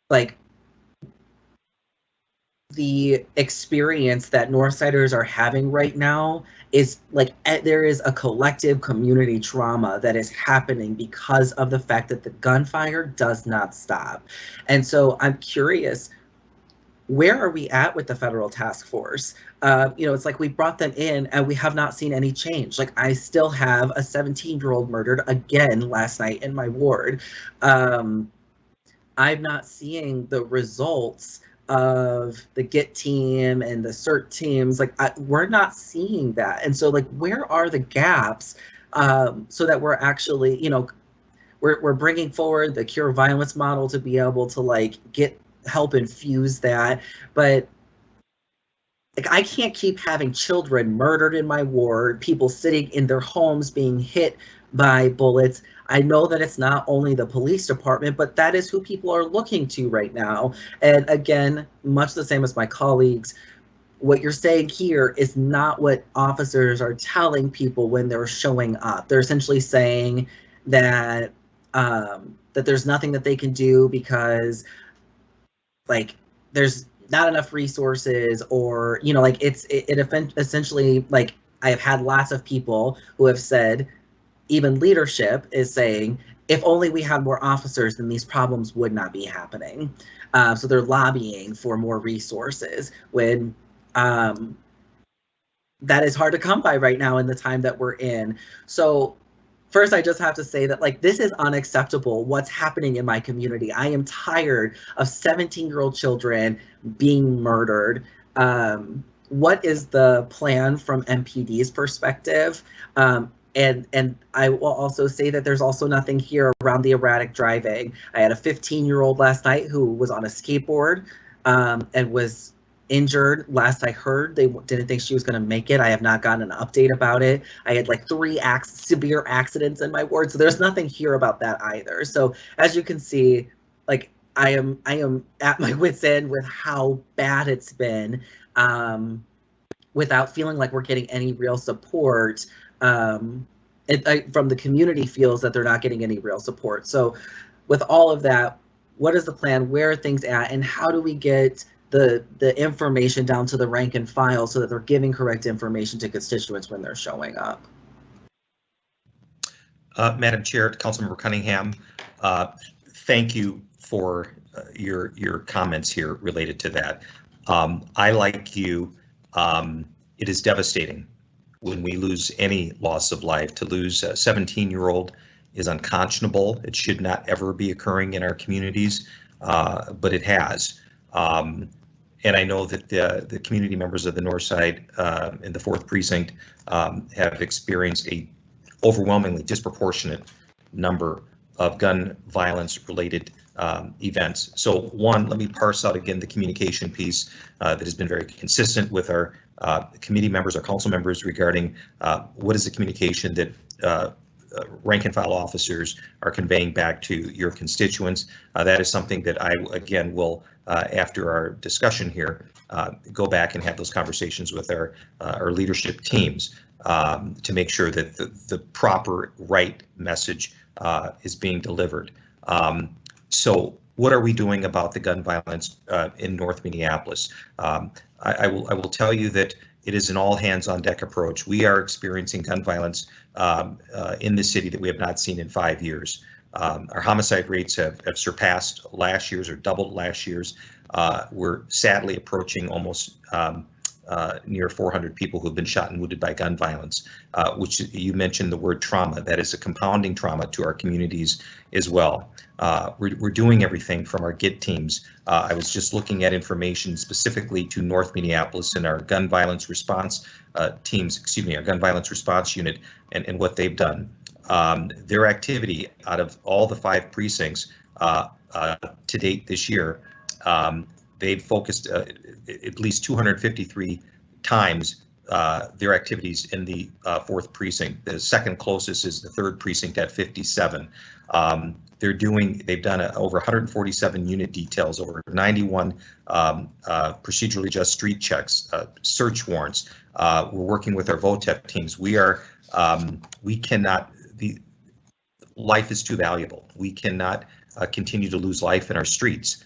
like the experience that Northsiders are having right now is like, there is a collective community trauma that is happening because of the fact that the gunfire does not stop. And so I'm curious, where are we at with the federal task force? You know, it's like we brought them in and we have not seen any change. Like, I still have a 17-year-old murdered again last night in my ward. I'm not seeing the results of the GET team and the CERT teams. Like, we're not seeing that. And so, like, where are the gaps so that we're actually, you know, we're bringing forward the cure violence model to be able to, like, help infuse that. But like, I can't keep having children murdered in my ward, people sitting in their homes being hit by bullets. I know that it's not only the police department, but that is who people are looking to right now. And again, much the same as my colleagues, what you're saying here is not what officers are telling people when they're showing up. They're essentially saying that that there's nothing that they can do because, like, there's not enough resources, or, you know, like, it essentially, like, I've had lots of people who have said, even leadership is saying, if only we had more officers, then these problems would not be happening. So they're lobbying for more resources when that is hard to come by right now in the time that we're in. So first, I just have to say that, like, this is unacceptable, what's happening in my community. I am tired of 17-year-old children being murdered. What is the plan from MPD's perspective? And I will also say that there's also nothing here around the erratic driving. I had a 15-year-old last night who was on a skateboard and was injured. Last I heard, they didn't think she was going to make it. I have not gotten an update about it. I had like 3 severe accidents in my ward, so there's nothing here about that either. So as you can see, like, I am at my wit's end with how bad it's been, without feeling like we're getting any real support. from the community feels that they're not getting any real support. So with all of that, what is the plan? Where are things at? And how do we get the information down to the rank and file so that they're giving correct information to constituents when they're showing up? Madam Chair, Councilmember Cunningham, thank you for your comments here related to that. I, like you, it is devastating when we lose any loss of life. To lose a 17-year-old is unconscionable. It should not ever be occurring in our communities, but it has. And I know that the community members of the North Side in the 4th Precinct have experienced a overwhelmingly disproportionate number of gun violence related events. So one, let me parse out again the communication piece that has been very consistent with our committee members, our council members, regarding what is the communication that rank and file officers are conveying back to your constituents. That is something that I, again, will, after our discussion here, go back and have those conversations with our leadership teams to make sure that the proper right message is being delivered. So what are we doing about the gun violence in North Minneapolis? I will tell you that it is an all hands on deck approach. We are experiencing gun violence in this city that we have not seen in 5 years. Our homicide rates have surpassed last year's or doubled last year's. We're sadly approaching almost near 400 people who have been shot and wounded by gun violence, which you mentioned the word trauma. That is a compounding trauma to our communities as well. We're doing everything from our GIT teams. I was just looking at information specifically to North Minneapolis and our gun violence response teams, excuse me, our gun violence response unit and what they've done. Their activity out of all the 5 precincts to date this year, they've focused at least 253 times their activities in the 4th precinct. The second closest is the 3rd precinct at 57. They've done over 147 unit details, over 91 procedurally just street checks, search warrants. We're working with our VOTEP teams. We cannot, life is too valuable. We cannot continue to lose life in our streets,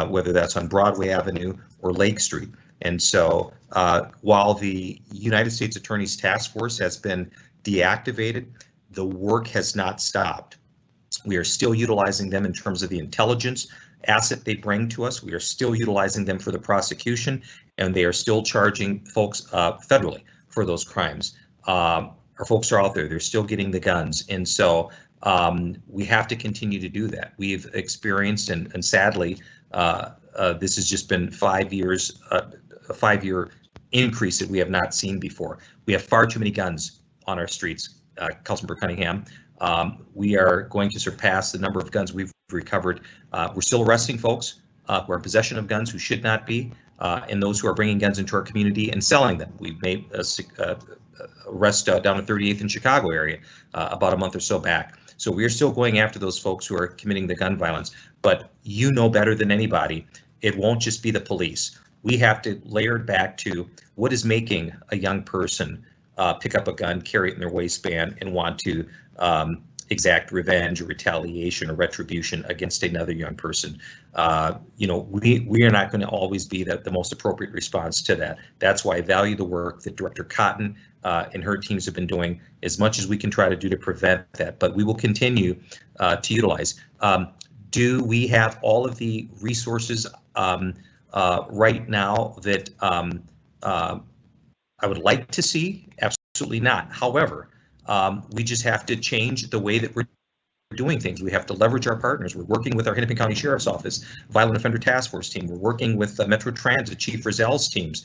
whether that's on Broadway Avenue or Lake Street. And so while the United States Attorney's Task Force has been deactivated, the work has not stopped. We are still utilizing them in terms of the intelligence asset they bring to us. We are still utilizing them for the prosecution, and they are still charging folks federally for those crimes. Our folks are out there, they're still getting the guns. And so we have to continue to do that. We've experienced, and sadly, this has just been 5 years, a 5-year increase that we have not seen before. We have far too many guns on our streets, Councilmember Cunningham. We are going to surpass the number of guns we've recovered. We're still arresting folks who are in possession of guns who should not be, and those who are bringing guns into our community and selling them. We've made arrest down at 38th in Chicago area about a month or so back. So we are still going after those folks who are committing the gun violence. But you know better than anybody, it won't just be the police. We have to layer it back to what is making a young person pick up a gun, carry it in their waistband, and want to exact revenge or retaliation or retribution against another young person. You know, we are not going to always be the most appropriate response to that. That's why I value the work that Director Cotton and her teams have been doing as much as we can try to do to prevent that, but we will continue to utilize. Do we have all of the resources right now that I would like to see? Absolutely not. However, we just have to change the way that we're doing things. We have to leverage our partners. We're working with our Hennepin County Sheriff's Office, Violent Offender Task Force team. We're working with Metro Transit, Chief Rizal's teams.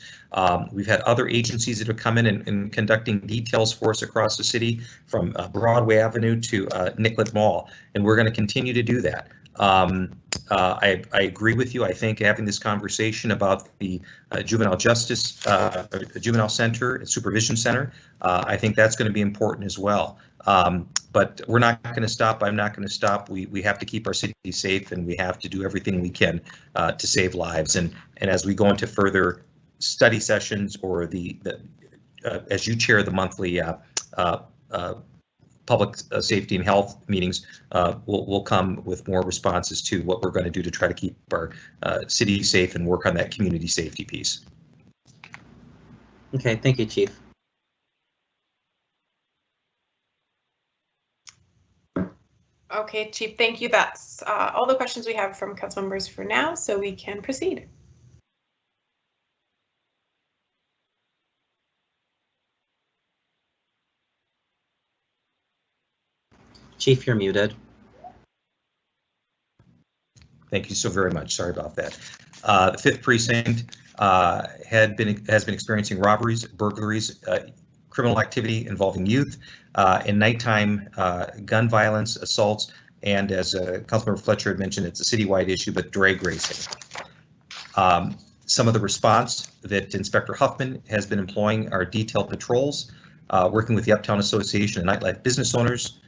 We've had other agencies that have come in and conducting details for us across the city, from Broadway Avenue to Nicollet Mall, and we're going to continue to do that. I agree with you. I think having this conversation about the juvenile justice, juvenile center and supervision center, I think that's going to be important as well. But we're not going to stop. I'm not going to stop. We have to keep our city safe, and we have to do everything we can to save lives. And as we go into further study sessions, or as you chair the monthly public safety and health meetings, we'll come with more responses to what we're going to do to try to keep our city safe and work on that community safety piece. Okay, thank you, Chief. Okay, Chief, thank you. That's all the questions we have from council members for now, so we can proceed. Chief, you're muted. Thank you so very much. Sorry about that. The 5th Precinct has been experiencing robberies, burglaries, criminal activity involving youth, and nighttime gun violence, assaults, and as Councilmember Fletcher had mentioned, it's a citywide issue, but drag racing. Some of the response that Inspector Huffman has been employing are detailed patrols, working with the Uptown Association and nightlife business owners,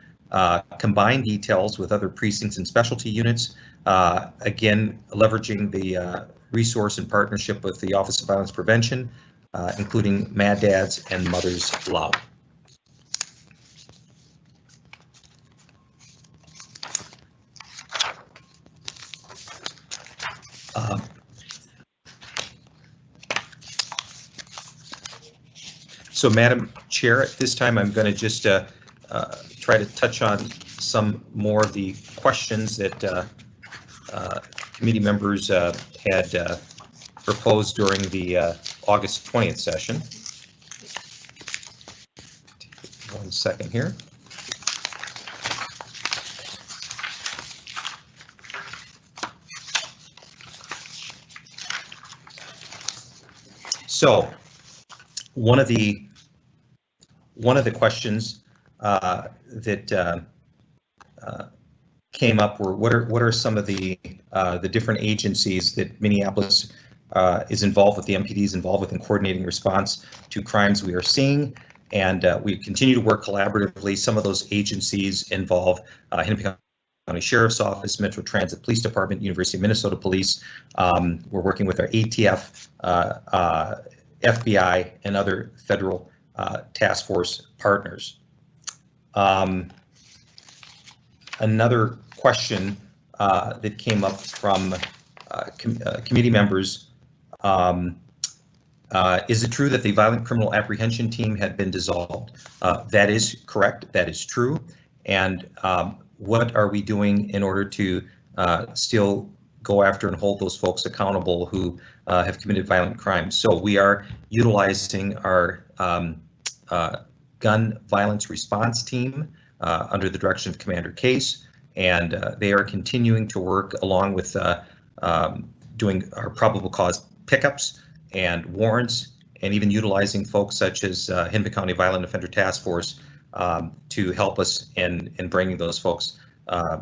combined details with other precincts and specialty units, again, leveraging the resource and partnership with the Office of Violence Prevention, including Mad Dads and Mothers Love. So, Madam Chair, at this time, I'm going to just try to touch on some more of the questions that committee members had proposed during the August 20th session. 1 second here. So, one of the questions that came up were what are some of the different agencies that Minneapolis is involved with, the MPD is involved with in coordinating response to crimes we are seeing, and we continue to work collaboratively. Some of those agencies involve Hennepin County Sheriff's Office, Metro Transit Police Department, University of Minnesota Police. We're working with our ATF, FBI, and other federal task force partners. Another question that came up from committee members, is it true that the Violent Criminal Apprehension Team had been dissolved? That is correct, that is true. And what are we doing in order to still go after and hold those folks accountable who have committed violent crimes? So we are utilizing our gun violence response team under the direction of Commander Case, and they are continuing to work along with doing our probable cause pickups and warrants, and even utilizing folks such as Hennepin County Violent Offender Task Force to help us in bringing those folks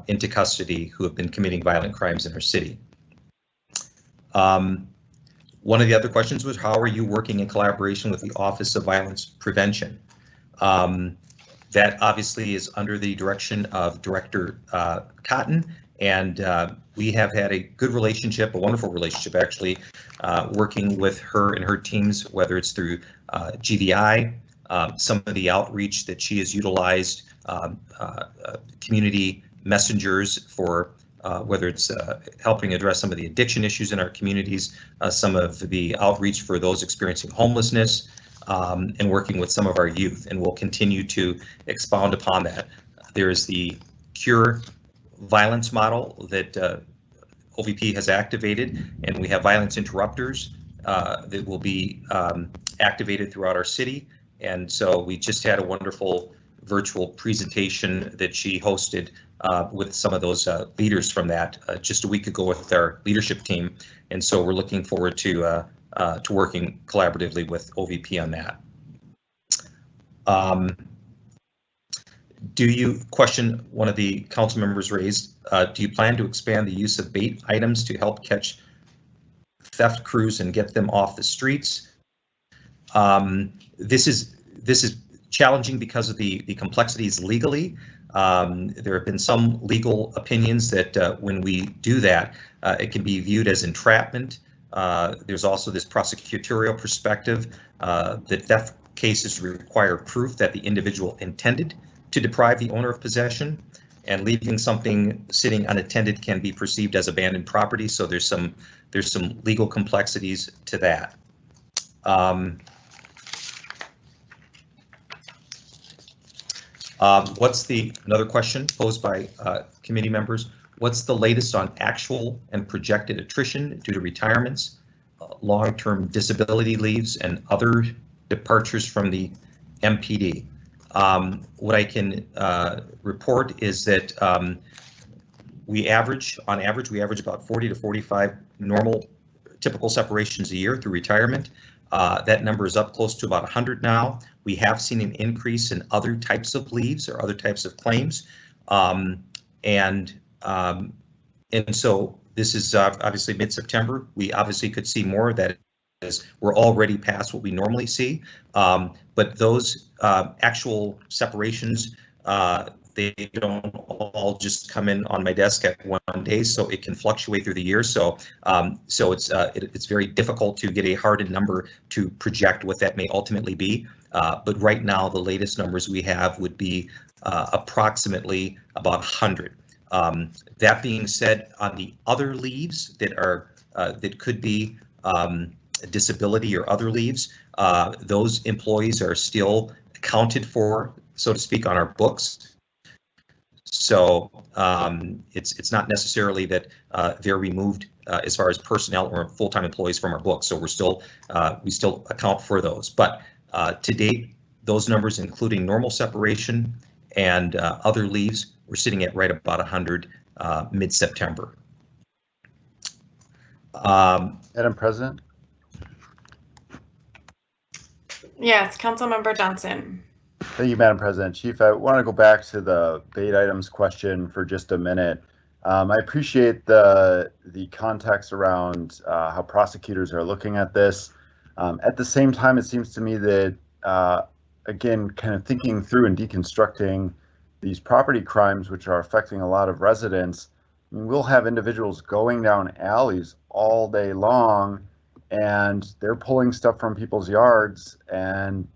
into custody who have been committing violent crimes in our city. One of the other questions was, how are you working in collaboration with the Office of Violence Prevention? That obviously is under the direction of Director Cotton, and we have had a good relationship, a wonderful relationship actually, working with her and her teams, whether it's through GVI, some of the outreach that she has utilized, community messengers for whether it's helping address some of the addiction issues in our communities, some of the outreach for those experiencing homelessness, and working with some of our youth, and we'll continue to expound upon that. There is the Cure Violence model that OVP has activated, and we have violence interrupters that will be activated throughout our city. And so we just had a wonderful virtual presentation that she hosted with some of those leaders from that just a week ago with our leadership team. And so we're looking forward to working collaboratively with OVP on that. Question one of the council members raised, do you plan to expand the use of bait items to help catch theft crews and get them off the streets? This is challenging because of the complexities legally. There have been some legal opinions that when we do that, it can be viewed as entrapment. There's also this prosecutorial perspective that theft cases require proof that the individual intended To deprive the owner of possession and leaving something sitting unattended can be perceived as abandoned property. So there's some legal complexities to that. Another question posed by committee members? What's the latest on actual and projected attrition due to retirements, long-term disability leaves, and other departures from the MPD? What I can report is that on average, we average about 40 to 45 normal, typical separations a year through retirement. That number is up close to about 100 now. We have seen an increase in other types of leaves or other types of claims. And so this is obviously mid-September. We obviously could see more of that as we're already past what we normally see. But those actual separations, they don't all just come in on my desk at one day, so it can fluctuate through the year. So it's very difficult to get a hardened number to project what that may ultimately be. But right now, the latest numbers we have would be approximately about 100. That being said, on the other leaves that are that could be disability or other leaves, those employees are still accounted for, so to speak, on our books. So it's not necessarily that they're removed as far as personnel or full-time employees from our books. So we still account for those. But to date, those numbers, including normal separation and other leaves, we're sitting at right about 100 mid-September. Madam President? Yes, Councilmember Johnson. Thank you, Madam President. Chief, I want to go back to the bait items question for just a minute. I appreciate the context around how prosecutors are looking at this. At the same time, it seems to me that, again, kind of thinking through and deconstructing these property crimes, which are affecting a lot of residents, I mean, we'll have individuals going down alleys all day long, and they're pulling stuff from people's yards and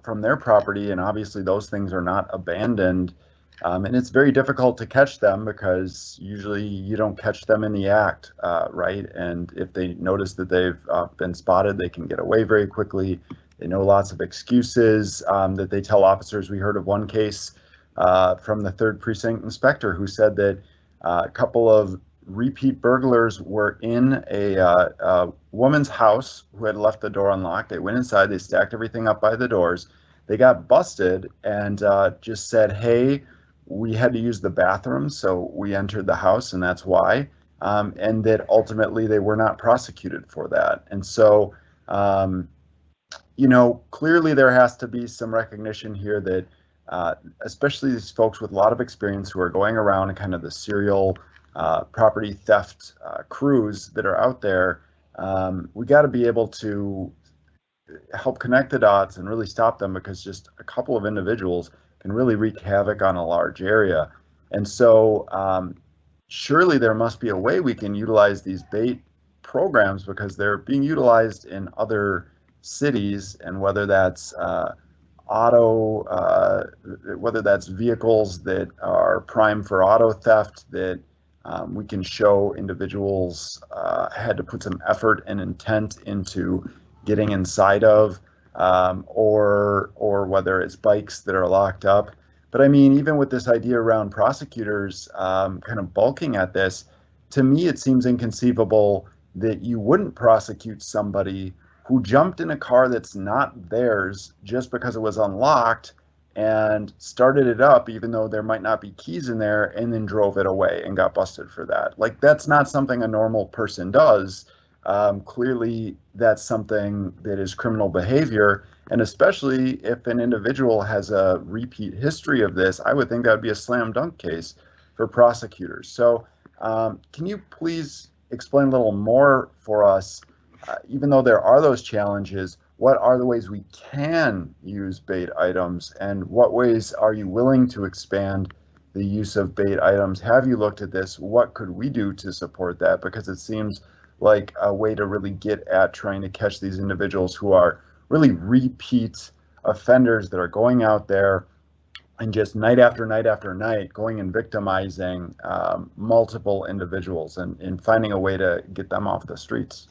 from their property, and obviously those things are not abandoned. And it's very difficult to catch them because usually you don't catch them in the act, right? And if they notice that they've been spotted, they can get away very quickly. They know lots of excuses that they tell officers. We heard of one case from the 3rd Precinct inspector who said that a couple of repeat burglars were in a woman's house who had left the door unlocked. They went inside, they stacked everything up by the doors. They got busted and just said, hey, we had to use the bathroom, so we entered the house and that's why. And that ultimately they were not prosecuted for that. And so, you know, clearly there has to be some recognition here that especially these folks with a lot of experience who are going around and kind of the serial property theft crews that are out there, we got to be able to help connect the dots and really stop them, because just a couple of individuals can really wreak havoc on a large area. And so surely there must be a way we can utilize these bait programs, because they're being utilized in other cities, and whether that's whether that's vehicles that are prime for auto theft, that we can show individuals had to put some effort and intent into getting inside of, or whether it's bikes that are locked up. But I mean, even with this idea around prosecutors kind of bulking at this, to me it seems inconceivable that you wouldn't prosecute somebody who jumped in a car that's not theirs just because it was unlocked and started it up even though there might not be keys in there, and then drove it away and got busted for that. Like, that's not something a normal person does. Clearly that's something that is criminal behavior, and especially if an individual has a repeat history of this, I would think that would be a slam dunk case for prosecutors. So can you please explain a little more for us, even though there are those challenges, what are the ways we can use bait items, and what ways are you willing to expand the use of bait items? Have you looked at this? What could we do to support that? Because it seems like a way to really get at trying to catch these individuals who are really repeat offenders that are going out there, and just night after night after night going and victimizing multiple individuals and finding a way to get them off the streets.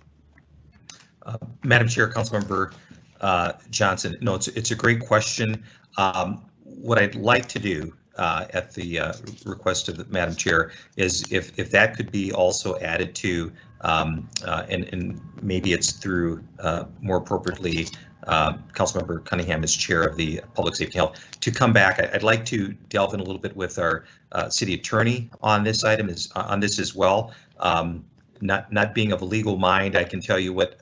Madam Chair, Councilmember Johnson, no, it's a great question. What I'd like to do at the request of the Madam Chair is if that could be also added to, and maybe it's through more appropriately Councilmember Cunningham as chair of the Public Safety and Health to come back. I'd like to delve in a little bit with our city attorney on this item on this as well. Not being of a legal mind, I can tell you what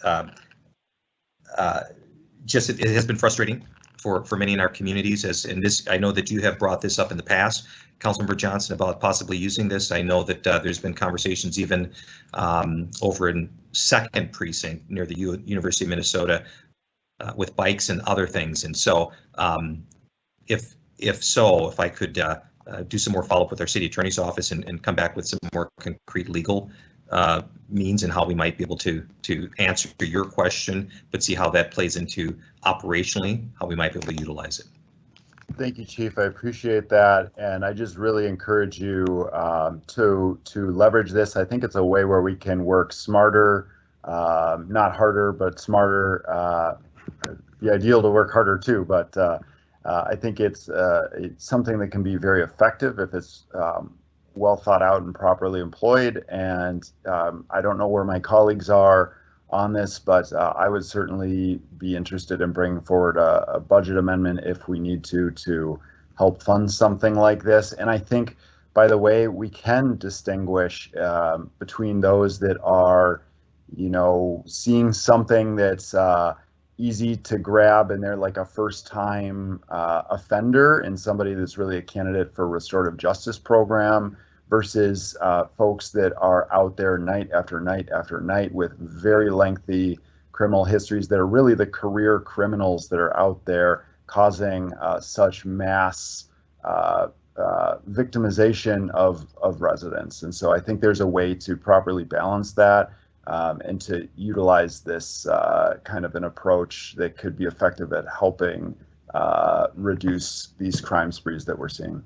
just it has been frustrating for many in our communities, and this, I know that you have brought this up in the past, Councilmember Johnson, about possibly using this. I know that there's been conversations even over in 2nd Precinct near the University of Minnesota with bikes and other things. And so if I could do some more follow-up with our city attorney's office and come back with some more concrete legal means and how we might be able to answer your question, but see how that plays into operationally, how we might be able to utilize it. Thank you, Chief. I appreciate that, and I just really encourage you to leverage this. I think it's a way where we can work smarter, not harder, but smarter. It'd be ideal to work harder too, but I think it's something that can be very effective if it's well thought out and properly employed. And I don't know where my colleagues are on this, but I would certainly be interested in bringing forward a budget amendment if we need to help fund something like this. And I think, by the way, we can distinguish between those that are, seeing something that's easy to grab and they're like a first-time offender and somebody that's really a candidate for a restorative justice program versus folks that are out there night after night after night with very lengthy criminal histories that are really the career criminals that are out there causing such mass victimization of residents. And so I think there's a way to properly balance that and to utilize this kind of an approach that could be effective at helping reduce these crime sprees that we're seeing.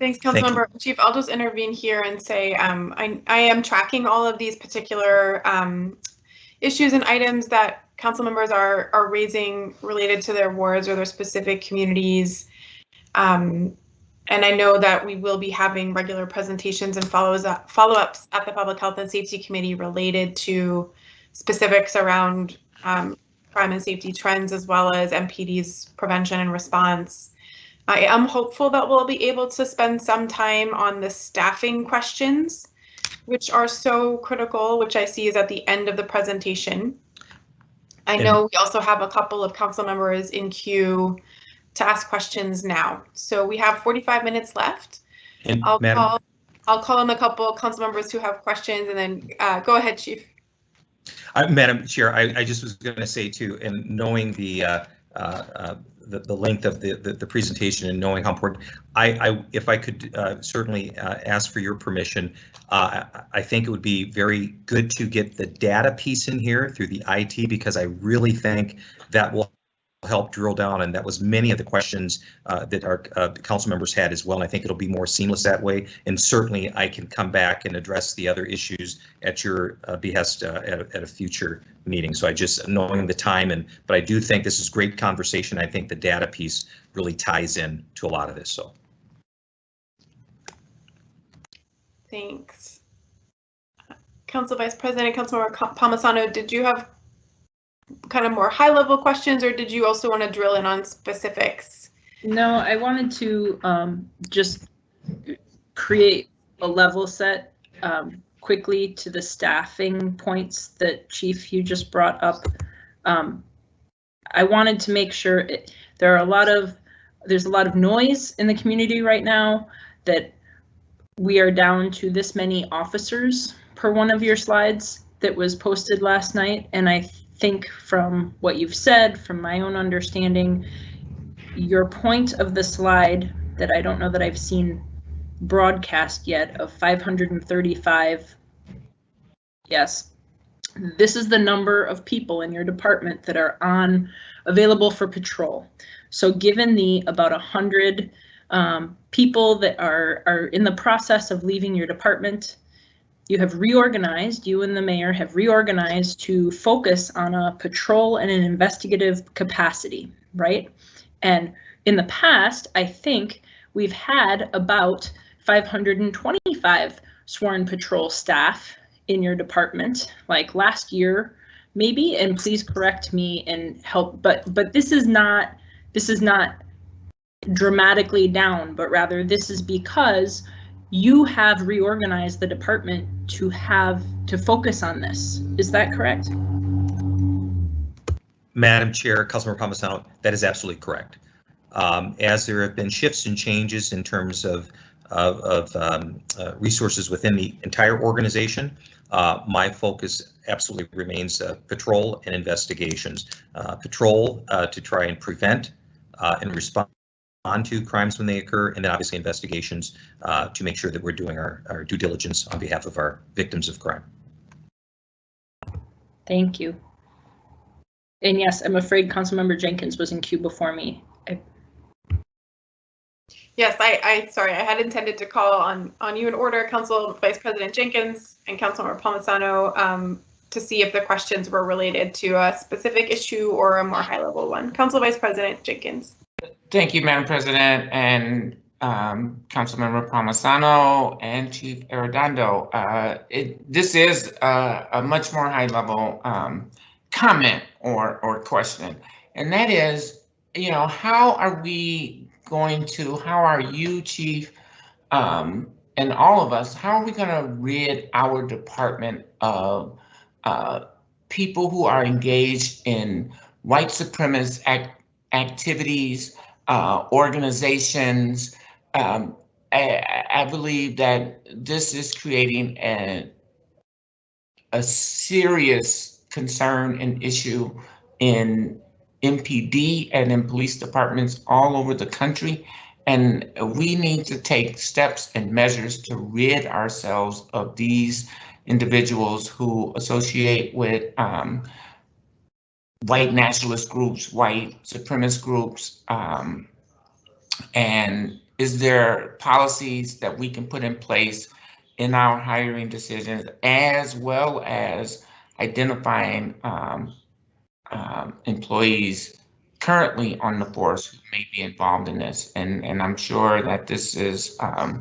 Thanks, Councilmember. Chief, I'll just intervene here and say I am tracking all of these particular issues and items that council members are raising related to their wards or their specific communities. And I know that we will be having regular presentations and follow-ups at the Public Health and Safety Committee related to specifics around crime and safety trends, as well as MPD's prevention and response. I am hopeful that we'll be able to spend some time on the staffing questions, which are so critical, which I see is at the end of the presentation. I know we also have a couple of council members in queue to ask questions now. So we have 45 minutes left. And I'll call on a couple of council members who have questions, and then go ahead, Chief. Madam Chair, I just was going to say too, and knowing the length of the presentation and knowing how important, if I could certainly ask for your permission, I think it would be very good to get the data piece in here through the IT, because I really think that will help drill down, and that was many of the questions that our council members had as well. And I think it'll be more seamless that way. And certainly I can come back and address the other issues at your behest at a future meeting. So I just, knowing the time, but I do think this is great conversation. I think the data piece really ties in to a lot of this. So. Thanks. Council Vice President, Councilmember Palmisano, did you have kind of more high-level questions, or did you also want to drill in on specifics? No, I wanted to just create a level set quickly to the staffing points that Chief, you just brought up. I wanted to make sure there's a lot of noise in the community right now that we are down to this many officers per one of your slides that was posted last night, and I think from what you've said, from my own understanding, your point of the slide that I don't know that I've seen broadcast yet of 535, yes, This is the number of people in your department that are available for patrol. So given the about 100 people that are in the process of leaving your department, you have reorganized, you and the mayor have reorganized to focus on a patrol and an investigative capacity, right? And in the past, I think we've had about 525 sworn patrol staff in your department, like last year, maybe, and please correct me and help, but this is not dramatically down, but rather this is because you have reorganized the department to focus on this. Is that correct? Madam Chair, Councilmember Palmisano, that is absolutely correct. As there have been shifts and changes in terms of resources within the entire organization, my focus absolutely remains patrol and investigations. Patrol to try and prevent and respond to crimes when they occur, and then obviously investigations to make sure that we're doing our due diligence on behalf of our victims of crime. Thank you. And yes, I'm afraid Councilmember Jenkins was in queue before me. Yes, sorry, I had intended to call on you in order, Council Vice President Jenkins and Councilmember Palmisano, to see if the questions were related to a specific issue or a more high-level one. Council Vice President Jenkins. Thank you, Madam President, and Councilmember Palmisano and Chief Arredondo. This is a much more high-level comment or question, and that is, how are you, Chief, and all of us, how are we going to rid our department of people who are engaged in white supremacist activities, organizations? I believe that this is creating a serious concern and issue in MPD and in police departments all over the country. And we need to take steps and measures to rid ourselves of these individuals who associate with white nationalist groups, white supremacist groups. And is there policies that we can put in place in our hiring decisions, as well as identifying employees currently on the force who may be involved in this? And I'm sure that this is a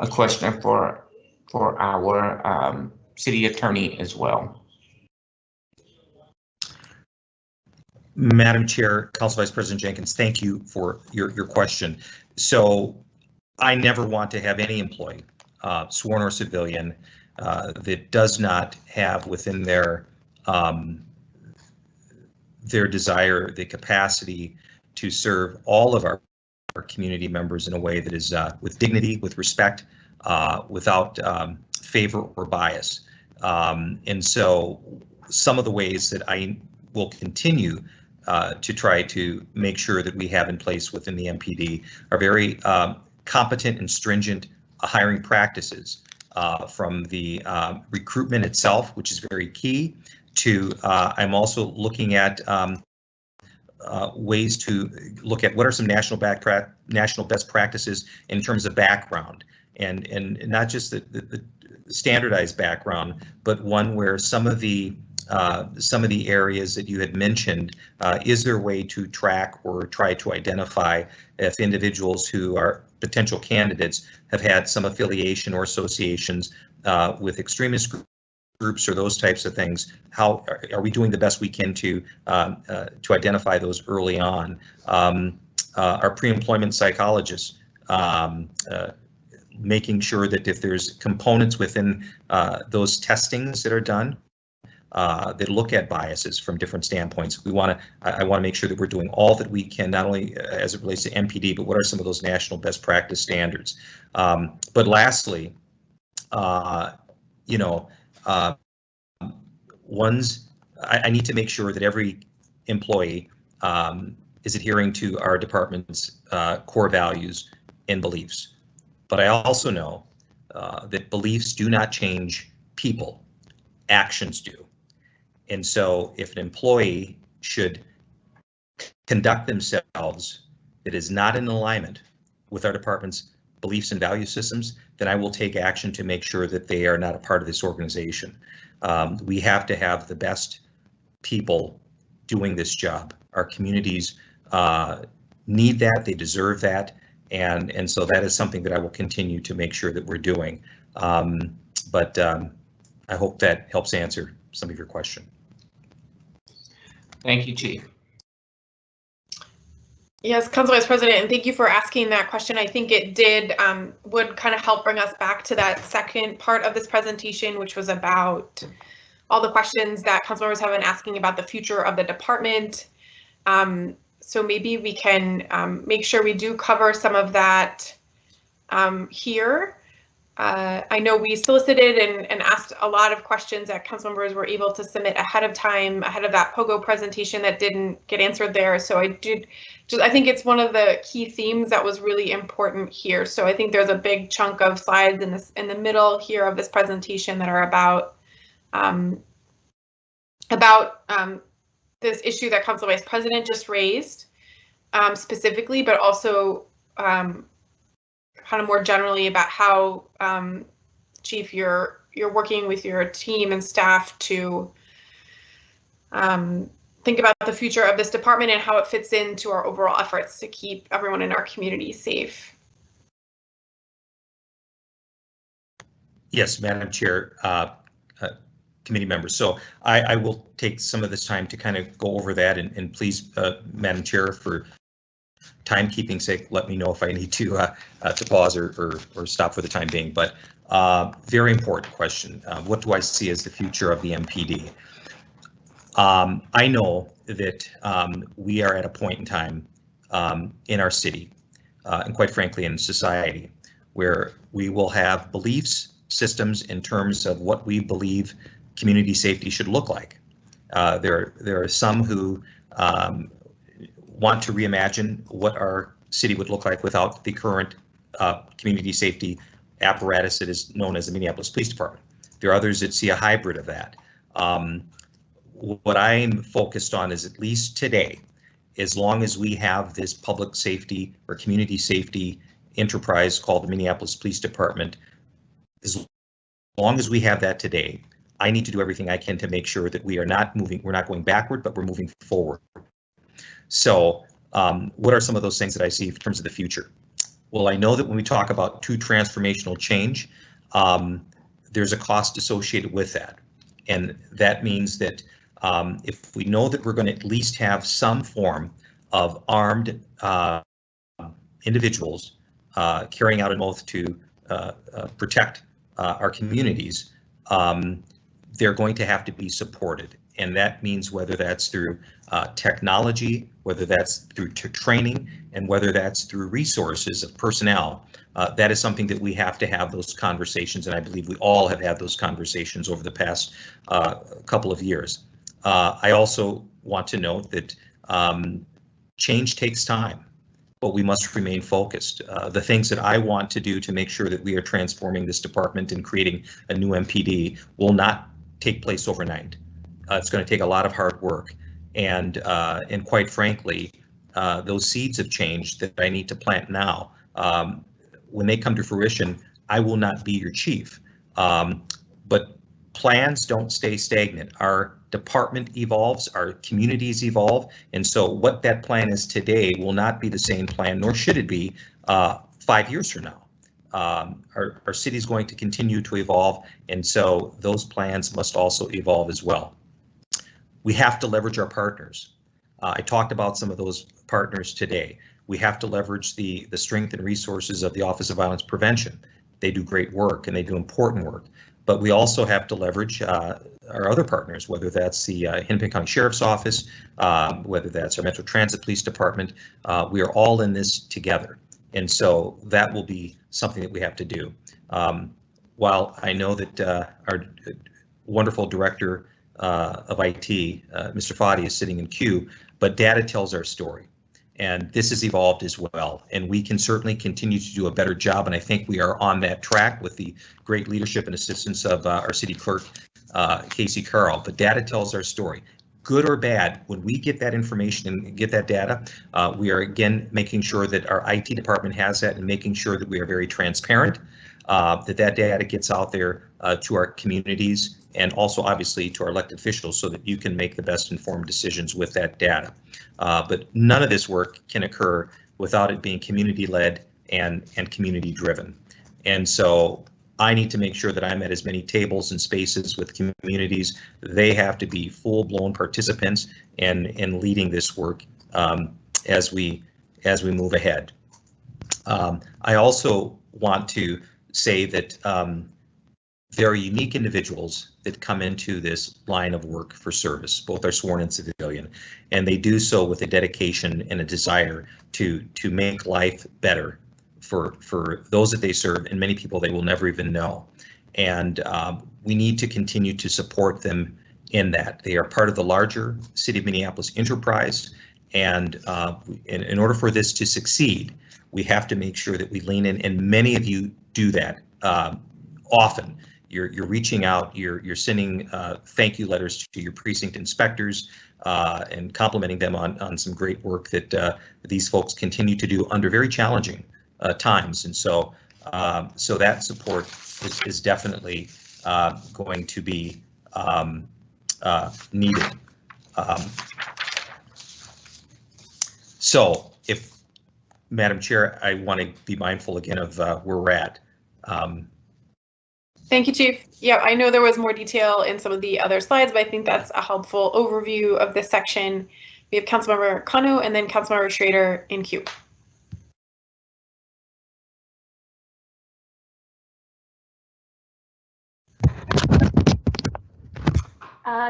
question for our city attorney as well. Madam Chair, Council Vice President Jenkins, thank you for your question. So I never want to have any employee, sworn or civilian, that does not have within their desire, the capacity to serve all of our community members in a way that is with dignity, with respect, without favor or bias. And so some of the ways that I will continue to try to make sure that we have in place within the MPD are very competent and stringent hiring practices, from the recruitment itself, which is very key, to I'm also looking at ways to look at what are some national best practices in terms of background, and not just the standardized background, but one where some of the areas that you had mentioned, is there a way to track or try to identify if individuals who are potential candidates have had some affiliation or associations with extremist groups or those types of things? How are we doing the best we can to identify those early on? Our pre-employment psychologists, making sure that if there's components within those testings that are done, that look at biases from different standpoints. I want to make sure that we're doing all that we can, not only as it relates to MPD, but what are some of those national best practice standards. But lastly, I need to make sure that every employee is adhering to our department's core values and beliefs. But I also know that beliefs do not change people, actions do. And so if an employee should conduct themselves that is not in alignment with our department's beliefs and value systems, then I will take action to make sure that they are not a part of this organization. We have to have the best people doing this job. Our communities need that, they deserve that, and so that is something that I will continue to make sure that we're doing. But I hope that helps answer some of your question. Thank you, Chief. Yes, Council Vice President, and thank you for asking that question. I think it did would kind of help bring us back to that second part of this presentation, which was about all the questions that council members have been asking about the future of the department. So maybe we can make sure we do cover some of that here. I know we solicited and asked a lot of questions that council members were able to submit ahead of time, ahead of that POGO presentation that didn't get answered there. So I think it's one of the key themes that was really important here. So I think there's a big chunk of slides in the middle here of this presentation that are about this issue that Council Vice President just raised specifically, but also kind of more generally about how, Chief, you're working with your team and staff to think about the future of this department and how it fits into our overall efforts to keep everyone in our community safe. Yes, Madam Chair, committee members. So I will take some of this time to kind of go over that, and please, Madam Chair, for timekeeping sake, let me know if I need to pause or stop for the time being. But very important question. What do I see as the future of the MPD? I know that we are at a point in time in our city, and quite frankly in society, where we will have beliefs, systems in terms of what we believe community safety should look like. There are some who want to reimagine what our city would look like without the current community safety apparatus that is known as the Minneapolis Police Department. There are others that see a hybrid of that. What I'm focused on is, at least today, as long as we have this public safety or community safety enterprise called the Minneapolis Police Department, as long as we have that today, I need to do everything I can to make sure that we are not moving, we're not going backward, but we're moving forward. So what are some of those things that I see in terms of the future? Well, I know that when we talk about true transformational change, there's a cost associated with that. And that means that if we know that we're going to at least have some form of armed individuals carrying out an oath to protect our communities, they're going to have to be supported. And that means whether that's through technology, whether that's through training, and whether that's through resources of personnel, that is something that we have to have those conversations. And I believe we all have had those conversations over the past couple of years. I also want to note that change takes time, but we must remain focused. The things that I want to do to make sure that we are transforming this department and creating a new MPD will not take place overnight. It's going to take a lot of hard work, and quite frankly, those seeds of change that I need to plant now, when they come to fruition, I will not be your chief. But plans don't stay stagnant. Our department evolves, our communities evolve, and so what that plan is today will not be the same plan, nor should it be 5 years from now. Our city is going to continue to evolve, and so those plans must also evolve as well. We have to leverage our partners. I talked about some of those partners today. We have to leverage the strength and resources of the Office of Violence Prevention. They do great work and they do important work, but we also have to leverage our other partners, whether that's the Hennepin County Sheriff's Office, whether that's our Metro Transit Police Department. We are all in this together. And so that will be something that we have to do. While I know that our wonderful director of IT, Mr. Foddy, is sitting in queue, but data tells our story. And this has evolved as well. And we can certainly continue to do a better job. And I think we are on that track with the great leadership and assistance of our city clerk, Casey Carl, but data tells our story. Good or bad, when we get that information and get that data, we are again making sure that our IT department has that and making sure that we are very transparent, that data gets out there to our communities and also obviously to our elected officials so that you can make the best informed decisions with that data. But none of this work can occur without it being community-led and community-driven. And so I need to make sure that I'm at as many tables and spaces with communities. They have to be full-blown participants in leading this work as we move ahead. I also want to say that there are unique individuals that come into this line of work for service, both are sworn and civilian, and they do so with a dedication and a desire to make life better for those that they serve and many people they will never even know. And we need to continue to support them in that. They are part of the larger City of Minneapolis enterprise, and in order for this to succeed, we have to make sure that we lean in, and many of you do that often. You're reaching out, you're sending thank you letters to your precinct inspectors and complimenting them on some great work that these folks continue to do under very challenging times. And so that support is definitely going to be needed. So if, Madam Chair, I want to be mindful again of where we're at. Thank you, Chief. Yeah, I know there was more detail in some of the other slides, but I think that's a helpful overview of this section. We have Councilmember Kano and then Councilmember Schrader in queue.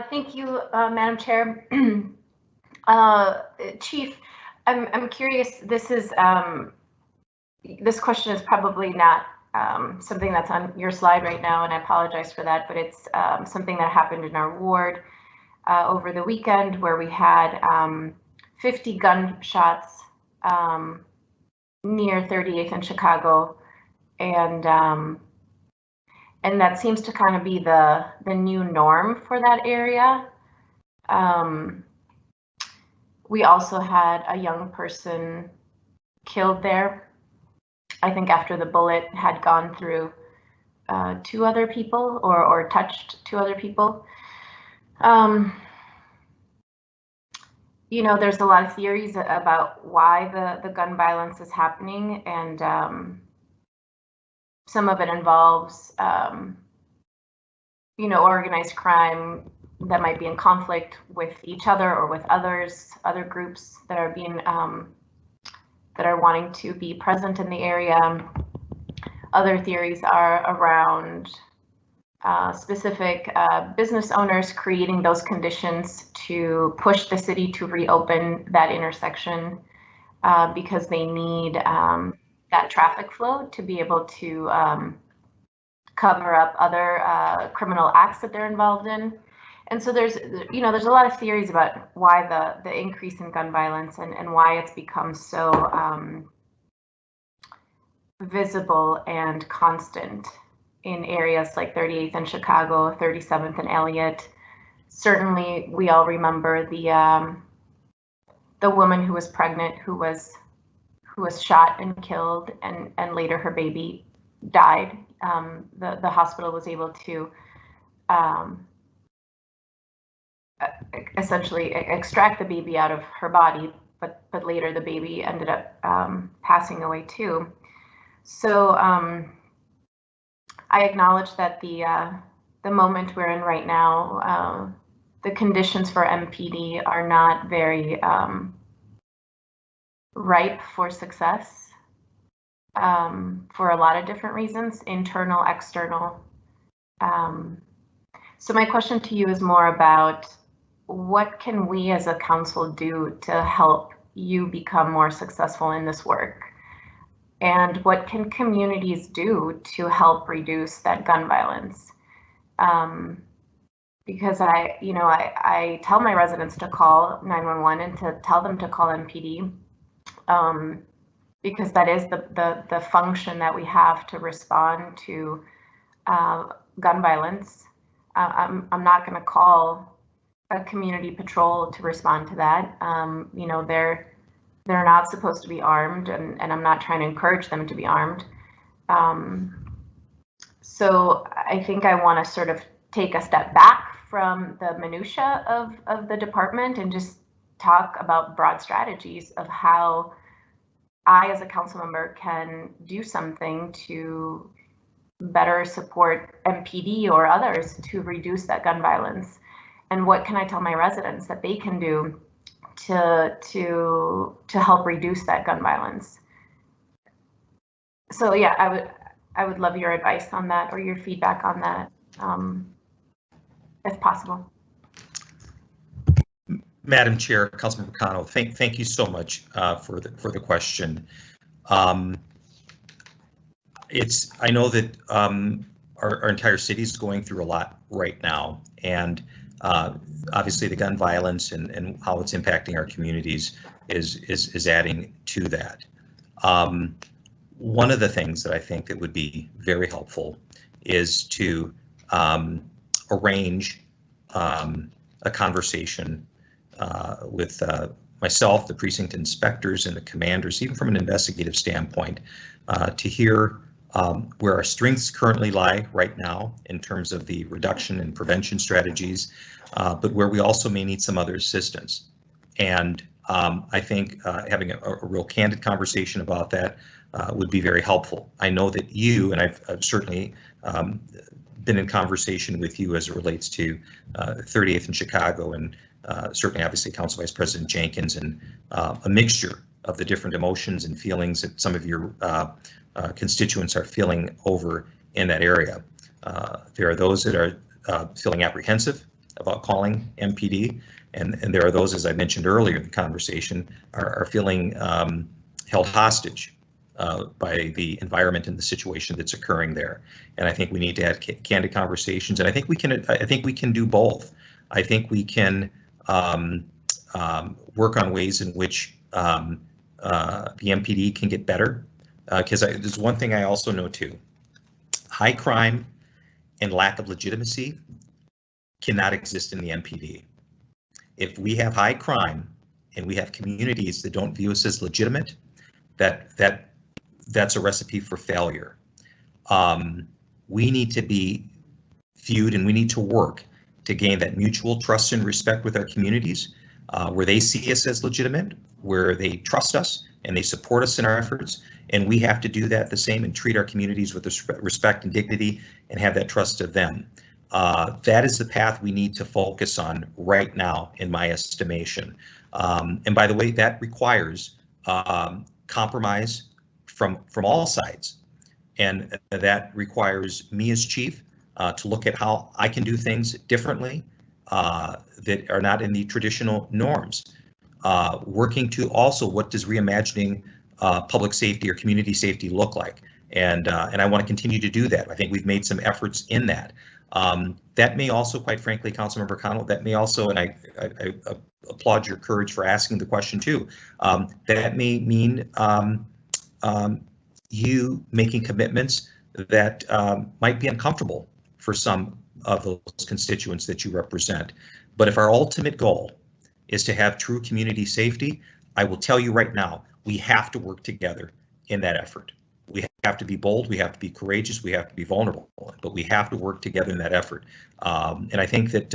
Thank you, Madam Chair. Chief, I'm curious. This question is probably not something that's on your slide right now, and I apologize for that, but it's something that happened in our ward over the weekend where we had 50 gunshots near 38th and Chicago, and that seems to kind of be the new norm for that area. We also had a young person killed there, I think after the bullet had gone through 2 other people or touched 2 other people. You know, there's a lot of theories about why the gun violence is happening, and some of it involves, you know, organized crime that might be in conflict with each other or with other groups that are being that are wanting to be present in the area. Other theories are around specific business owners creating those conditions to push the city to reopen that intersection because they need that traffic flow to be able to cover up other criminal acts that they're involved in. And so there's a lot of theories about why the increase in gun violence and why it's become so visible and constant in areas like 38th and Chicago, 37th and Elliott. Certainly, we all remember the woman who was pregnant, who was shot and killed, and later her baby died. The hospital was able to essentially extract the baby out of her body, but later the baby ended up passing away too. So I acknowledge that the moment we're in right now, the conditions for MPD are not very ripe for success for a lot of different reasons, internal, external. So my question to you is more about what can we as a council do to help you become more successful in this work? And what can communities do to help reduce that gun violence? Because I tell my residents to call 911 and to tell them to call MPD, because that is the function that we have to respond to gun violence. I'm not going to call a community patrol to respond to that. You know, they're not supposed to be armed, and I'm not trying to encourage them to be armed. So I think I want to sort of take a step back from the minutia of the department and just talk about broad strategies of how I, as a council member, can do something to better support MPD or others to reduce that gun violence. And what can I tell my residents that they can do to help reduce that gun violence? So yeah, I would love your advice on that, or your feedback on that, if possible. Madam Chair, Councilmember McConnell, thank you so much for the question. I know that our entire city is going through a lot right now, and obviously the gun violence and how it's impacting our communities is adding to that. One of the things that I think that would be very helpful is to arrange a conversation with myself, the precinct inspectors, and the commanders, even from an investigative standpoint, to hear where our strengths currently lie right now in terms of the reduction and prevention strategies, but where we also may need some other assistance. And I think having a real candid conversation about that would be very helpful. I know that you, and I've certainly been in conversation with you as it relates to 38th in Chicago, and certainly obviously Council Vice President Jenkins, and a mixture of the different emotions and feelings that some of your constituents are feeling over in that area. There are those that are feeling apprehensive about calling MPD, and there are those, as I mentioned earlier in the conversation, are feeling held hostage by the environment and the situation that's occurring there. And I think we need to have candid conversations, and I think we can do both. I think we can work on ways in which the MPD can get better, because there's one thing I also know too: high crime and lack of legitimacy cannot exist in the MPD. If we have high crime and we have communities that don't view us as legitimate, that's a recipe for failure. We need to be viewed, and we need to work to gain that mutual trust and respect with our communities, where they see us as legitimate, where they trust us and they support us in our efforts. And we have to do that the same and treat our communities with respect and dignity and have that trust of them. That is the path we need to focus on right now, in my estimation. And by the way, that requires compromise from all sides. And that requires me as chief to look at how I can do things differently that are not in the traditional norms. Working to also, what does reimagining public safety or community safety look like? And I want to continue to do that. I think we've made some efforts in that. That may also, quite frankly, Councilmember Connell, that may also, and I applaud your courage for asking the question too, that may mean you making commitments that might be uncomfortable for some of those constituents that you represent. But if our ultimate goal is to have true community safety, I will tell you right now, we have to work together in that effort. We have to be bold, we have to be courageous, we have to be vulnerable, but we have to work together in that effort. And I think that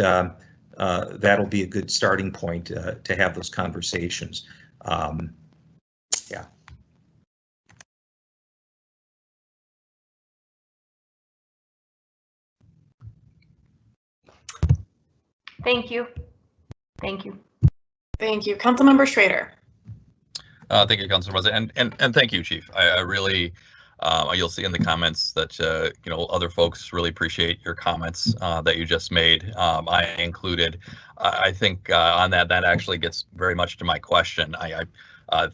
that'll be a good starting point to have those conversations. Yeah. Thank you. Thank you. Thank you. Councilmember Schrader. Thank you, Council President, and thank you, Chief. I really, you'll see in the comments that you know, other folks really appreciate your comments that you just made. I included. I think on that actually gets very much to my question. I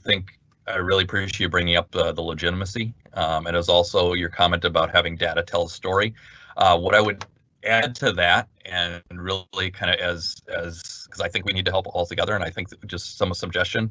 think I really appreciate you bringing up the legitimacy, and it was also your comment about having data tell a story. What I would add to that, and really kind of as because I think we need to help all together, and I think just some suggestion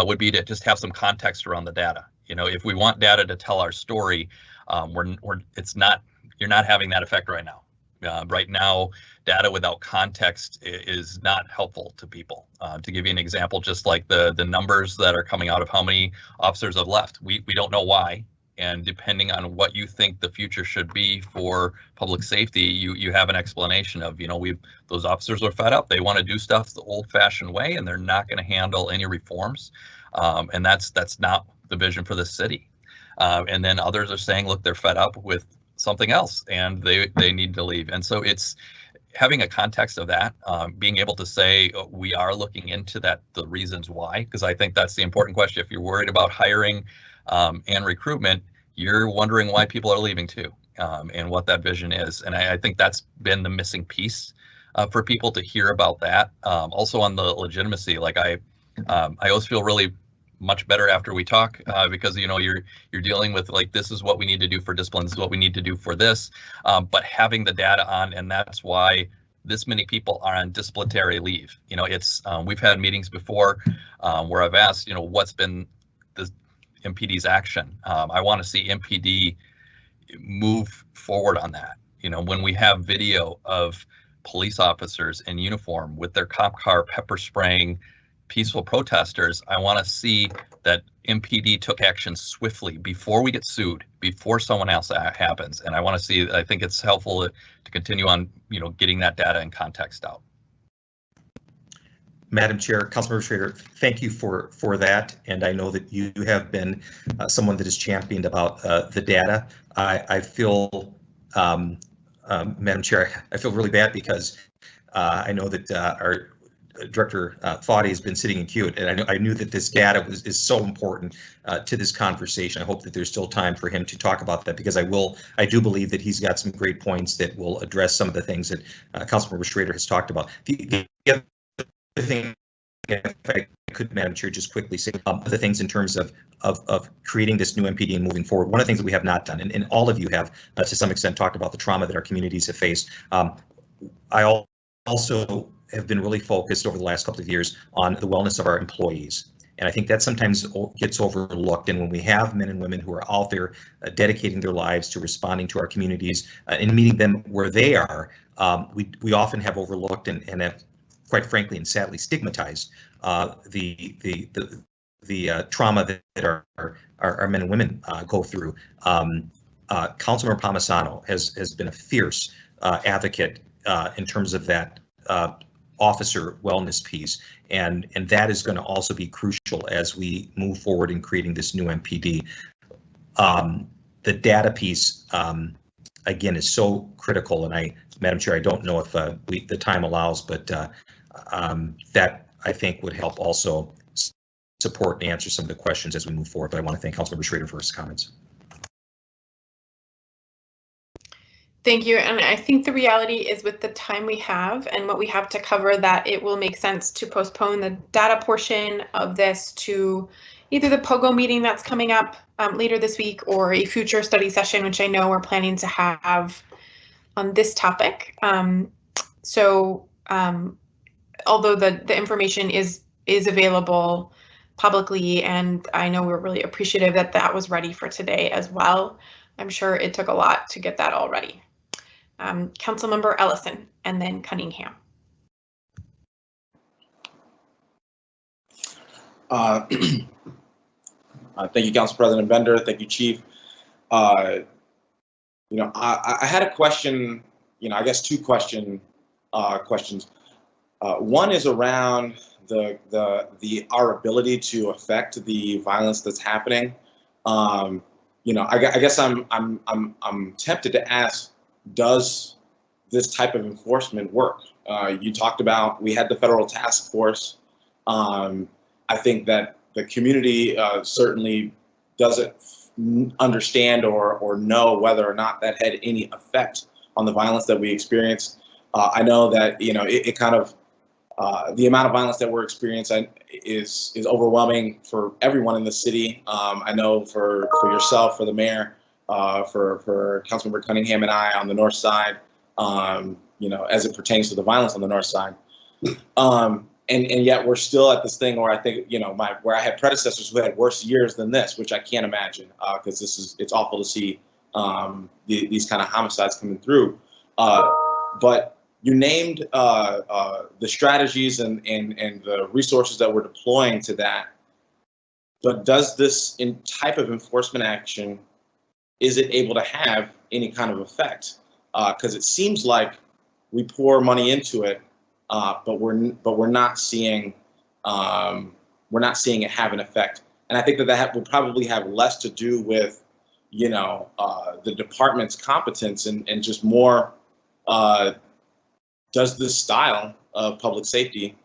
would be to just have some context around the data. You know, if we want data to tell our story, you're not having that effect right now. Right now, data without context is not helpful to people. To give you an example, just like the numbers that are coming out of how many officers have left, we don't know why. And depending on what you think the future should be for public safety, you have an explanation of, those officers are fed up. They want to do stuff the old-fashioned way, and they're not going to handle any reforms. And that's not the vision for the city. And then others are saying, look, they're fed up with something else and they need to leave. And so it's having a context of that, being able to say we are looking into that, the reasons why, because I think that's the important question. If you're worried about hiring and recruitment, you're wondering why people are leaving too, and what that vision is. And I think that's been the missing piece for people to hear about that. Also on the legitimacy, like I always feel really much better after we talk, because you're dealing with, like, this is what we need to do for discipline, this is what we need to do for this, but having the data on, and that's why this many people are on disciplinary leave. It's we've had meetings before where I've asked, what's been the MPD's action. I want to see MPD move forward on that. When we have video of police officers in uniform with their cop car pepper spraying peaceful protesters, I want to see that MPD took action swiftly before we get sued, before someone else happens. And I want to see, I think it's helpful to continue on, getting that data and context out. Madam Chair, Councilmember Schrader, thank you for that. And I know that you have been someone that has championed about the data. I feel, Madam Chair, I feel really bad because I know that our Director Foddy has been sitting in queue, and I knew that this data is so important to this conversation. I hope that there's still time for him to talk about that, because I do believe that he's got some great points that will address some of the things that Councilmember Schrader has talked about. The other thing, if I could, Madam Chair, just quickly say the things in terms of creating this new MPD and moving forward. One of the things that we have not done, and all of you have to some extent talked about the trauma that our communities have faced. I also have been really focused over the last couple of years on the wellness of our employees. And I think that sometimes gets overlooked. And when we have men and women who are out there dedicating their lives to responding to our communities and meeting them where they are, we often have overlooked and have, quite frankly and sadly, stigmatized the trauma that our men and women go through. Councilmember Palmisano has been a fierce advocate in terms of that officer wellness piece, and that is going to also be crucial as we move forward in creating this new MPD. The data piece, again, is so critical, and Madam Chair, I don't know if the time allows, but that I think would help also support and answer some of the questions as we move forward. But I want to thank Councilmember Schrader for his comments. Thank you. And I think the reality is, with the time we have and what we have to cover, that it will make sense to postpone the data portion of this to either the POGO meeting that's coming up later this week, or a future study session, which I know we're planning to have on this topic. Although the information is available publicly, and I know we're really appreciative that that was ready for today as well, I'm sure it took a lot to get that all ready. Councilmember Ellison, and then Cunningham. Thank you, Council President Bender. Thank you, Chief. I had a question. I guess two questions. One is around our ability to affect the violence that's happening. I guess I'm tempted to ask, does this type of enforcement work? You talked about, we had the federal task force. I think that the community certainly doesn't understand or know whether or not that had any effect on the violence that we experienced. I know that it kind of the amount of violence that we're experiencing is overwhelming for everyone in the city. I know for yourself, for the mayor, for Councilmember Cunningham and I on the north side, as it pertains to the violence on the north side. And yet we're still at this thing where I think, where I had predecessors who had worse years than this, which I can't imagine, because it's awful to see these kind of homicides coming through. but you named the strategies and the resources that we're deploying to that. But does this type of enforcement action, is it able to have any kind of effect? Because it seems like we pour money into it, but we're not seeing it have an effect. And I think that will probably have less to do with, you know, the department's competence and just more, does this style of public safety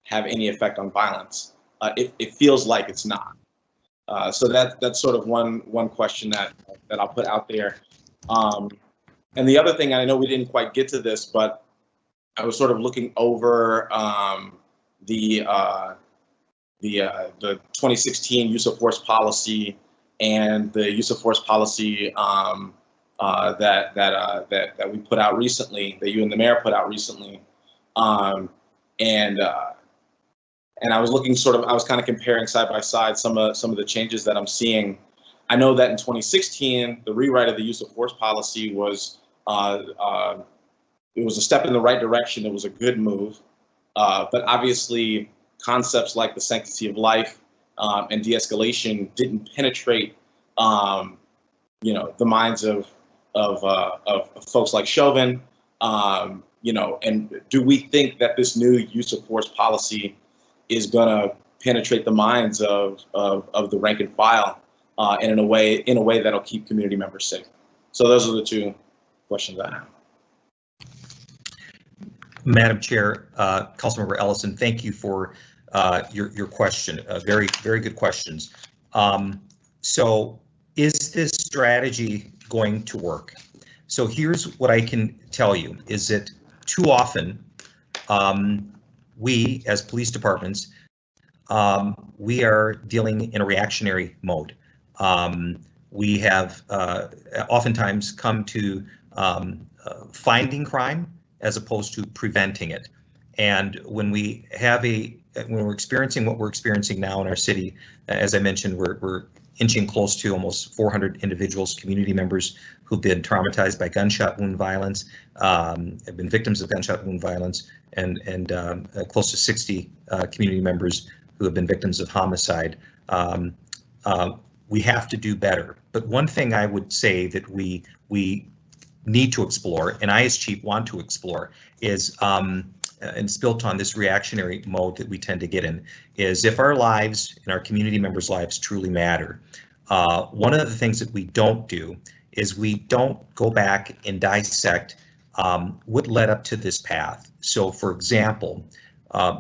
have any effect on violence? It feels like it's not. So that's sort of one question that I'll put out there. And the other thing, I know we didn't quite get to this, but I was sort of looking over the 2016 use of force policy and the use of force policy that we put out recently, that you and the mayor put out recently, and I was looking I was kind of comparing side by side some of the changes that I'm seeing. I know that in 2016, the rewrite of the use of force policy was it was a step in the right direction. It was a good move, but obviously concepts like the sanctity of life and de-escalation didn't penetrate, you know, the minds of folks like Chauvin. You know, and do we think that this new use of force policy is going to penetrate the minds of the rank and file and in a way that'll keep community members safe? So those are the two questions I have. Madam Chair, Councilmember Ellison, thank you for your question. Very good questions. So is this strategy going to work? So here's what I can tell you is that too often we as police departments, we are dealing in a reactionary mode. We have oftentimes come to finding crime as opposed to preventing it. And when we have when we're experiencing what we're experiencing now in our city, as I mentioned, we're inching close to almost 400 individuals, community members who've been traumatized by gunshot wound violence, have been victims of gunshot wound violence, and close to 60 community members who have been victims of homicide. We have to do better. But one thing I would say that we need to explore, and I as chief want to explore, is, and it's built on this reactionary mode that we tend to get in, is if our lives and our community members' lives truly matter, one of the things that we don't do is we don't go back and dissect what led up to this path. So for example,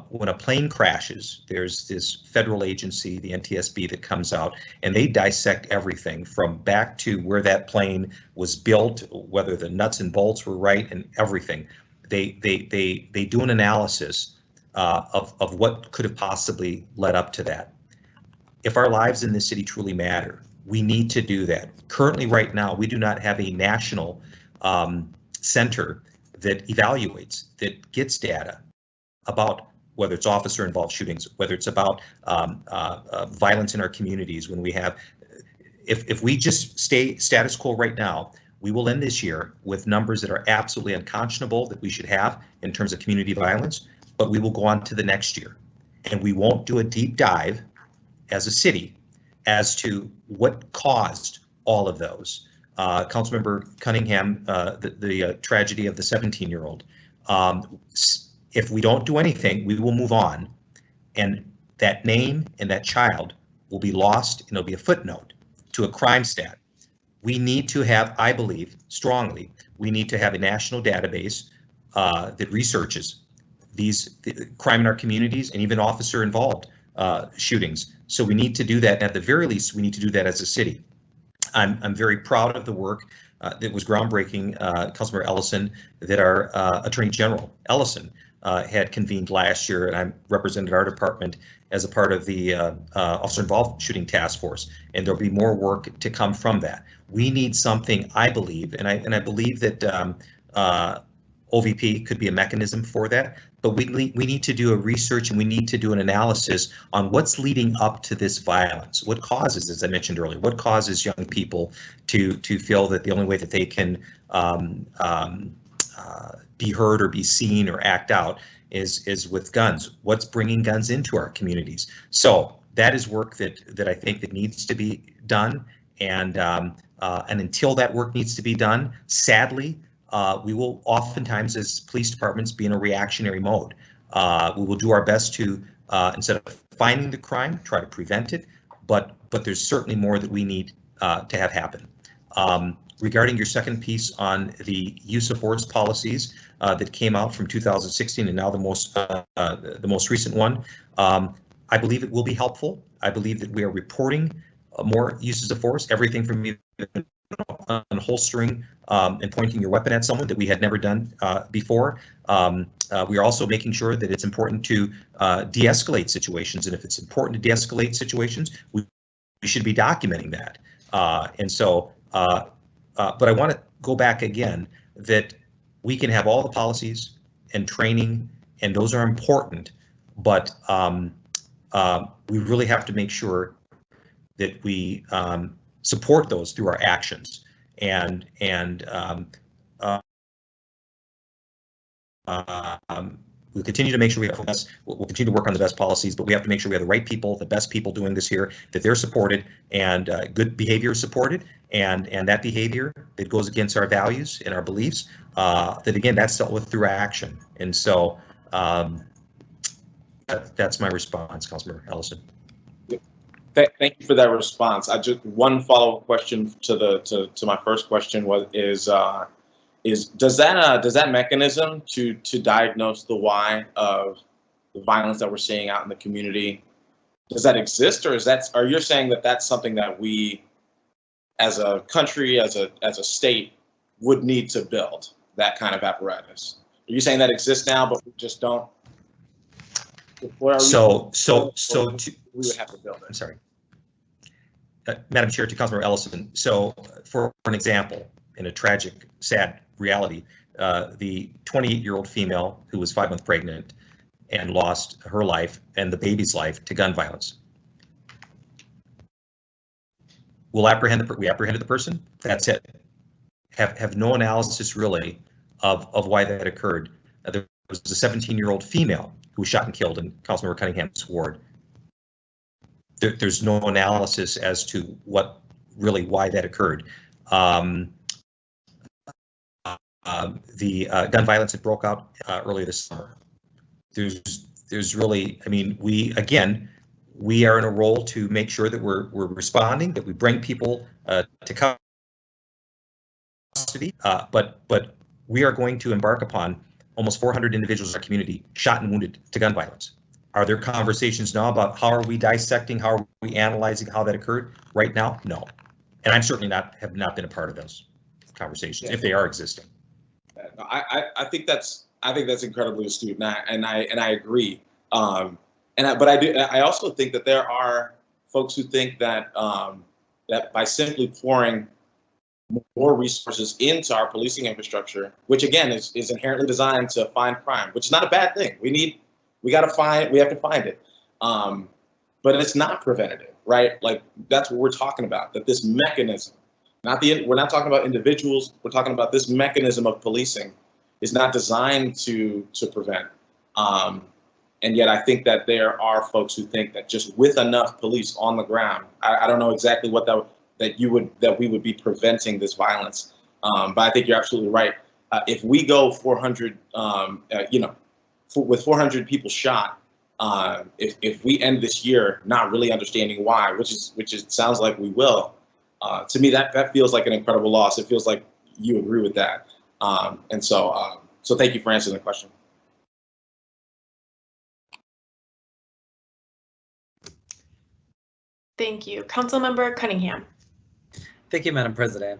when a plane crashes, there's this federal agency, the NTSB, that comes out and they dissect everything from back to where that plane was built, whether the nuts and bolts were right, and everything. They do an analysis of what could have possibly led up to that. If our lives in this city truly matter, we need to do that. Currently, right now, we do not have a national center that evaluates, that gets data about whether it's officer-involved shootings, whether it's about violence in our communities. When we have, if we just stay status quo right now, we will end this year with numbers that are absolutely unconscionable that we should have in terms of community violence, but we will go on to the next year. And we won't do a deep dive as a city as to what caused all of those. Councilmember Cunningham, the tragedy of the 17-year-old. If we don't do anything, we will move on, and that name and that child will be lost, and it'll be a footnote to a crime stat. We need to have, I believe strongly, we need to have a national database that researches the crime in our communities and even officer-involved shootings. So we need to do that. At the very least, we need to do that as a city. I'm very proud of the work that was groundbreaking, Councilmember Ellison, that our Attorney General Ellison had convened last year, and I represented our department as a part of the officer-involved shooting task force, and there'll be more work to come from that. We need something, I believe, and I believe that OVP could be a mechanism for that, but we need to do a research and we need to do an analysis on what's leading up to this violence. What causes, as I mentioned earlier, what causes young people to feel that the only way that they can be heard or be seen or act out is with guns. What's bringing guns into our communities? So that is work that I think that needs to be done, and until that work needs to be done, sadly, we will oftentimes, as police departments, be in a reactionary mode. We will do our best to, instead of finding the crime, try to prevent it, but there's certainly more that we need to have happen. Regarding your second piece on the use of force policies that came out from 2016 and now the most recent one, I believe it will be helpful. I believe that we are reporting more uses of force, everything from unholstering and pointing your weapon at someone that we had never done before. We are also making sure that it's important to de-escalate situations, and if it's important to de-escalate situations, we should be documenting that. But I want to go back again that we can have all the policies and training, and those are important, but we really have to make sure that we support those through our actions, and we'll continue to make sure we have the best, we'll continue to work on the best policies, but we have to make sure we have the right people, the best people doing this here, that they're supported and good behavior is supported, and that behavior that goes against our values and our beliefs, that again, that's dealt with through action. And so that's my response, Councilmember Ellison. Thank you for that response. I just one follow-up question to my first question is does that mechanism to diagnose the why of the violence that we're seeing out in the community, does that exist, or are you saying that that's something that we as a country, as a state, would need to build that kind of apparatus? Are you saying that exists now, but we just don't? We would have to build it. I'm sorry. Madam Chair, to Councilmember Ellison. So for an example, in a tragic, sad reality, the 28-year-old female who was 5 months pregnant and lost her life and the baby's life to gun violence. We apprehended the person. That's it. Have no analysis really of why that occurred. There was a 17-year-old female who was shot and killed in Councilmember Cunningham's ward. There's no analysis as to why that occurred. The gun violence that broke out earlier this summer. There's really, I mean, we are in a role to make sure that we're responding, that we bring people to custody, but we are going to embark upon almost 400 individuals in our community shot and wounded to gun violence. Are there conversations now about how are we dissecting, how are we analyzing how that occurred? Right now, no. And I'm certainly have not been a part of those conversations, if they are existing. I think that's incredibly astute, and I agree. I also think that there are folks who think that that by simply pouring more resources into our policing infrastructure, which again is inherently designed to find crime, which is not a bad thing. We have to find it. But it's not preventative, right? Like that's what we're talking about, that this mechanism, we're not talking about individuals, we're talking about this mechanism of policing is not designed to prevent. And yet I think that there are folks who think that just with enough police on the ground, I don't know exactly what that we would be preventing this violence. But I think you're absolutely right. If we go 400, with 400 people shot, if we end this year not really understanding why, which sounds like we will, to me that feels like an incredible loss. It feels like you agree with that, and so thank you for answering the question. Thank you. Councilmember Cunningham. Thank you, Madam President.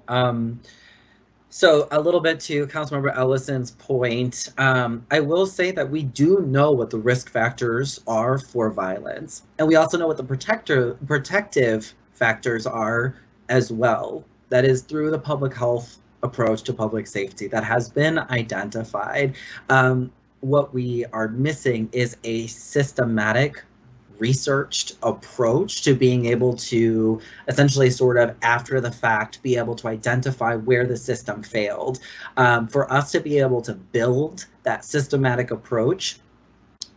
So a little bit to Councilmember Ellison's point, I will say that we do know what the risk factors are for violence, and we also know what the protective factors are as well. That is through the public health approach to public safety that has been identified. What we are missing is a systematic researched approach to being able to essentially sort of after the fact be able to identify where the system failed. For us to be able to build that systematic approach,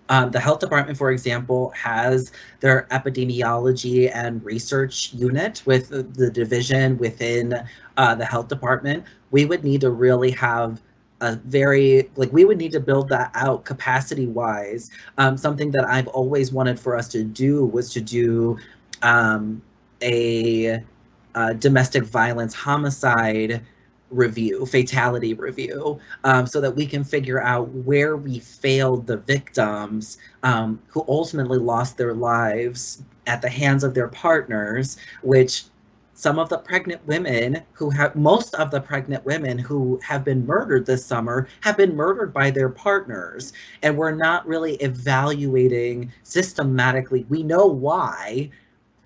the health department, for example, has their epidemiology and research unit with the division within the health department. We would need to really have a very, we would need to build that out capacity wise. Something that I've always wanted for us to do was to do a domestic violence homicide review, fatality review, so that we can figure out where we failed the victims who ultimately lost their lives at the hands of their partners, which some of the pregnant women most of the pregnant women who have been murdered this summer have been murdered by their partners. And we're not really evaluating systematically. We know why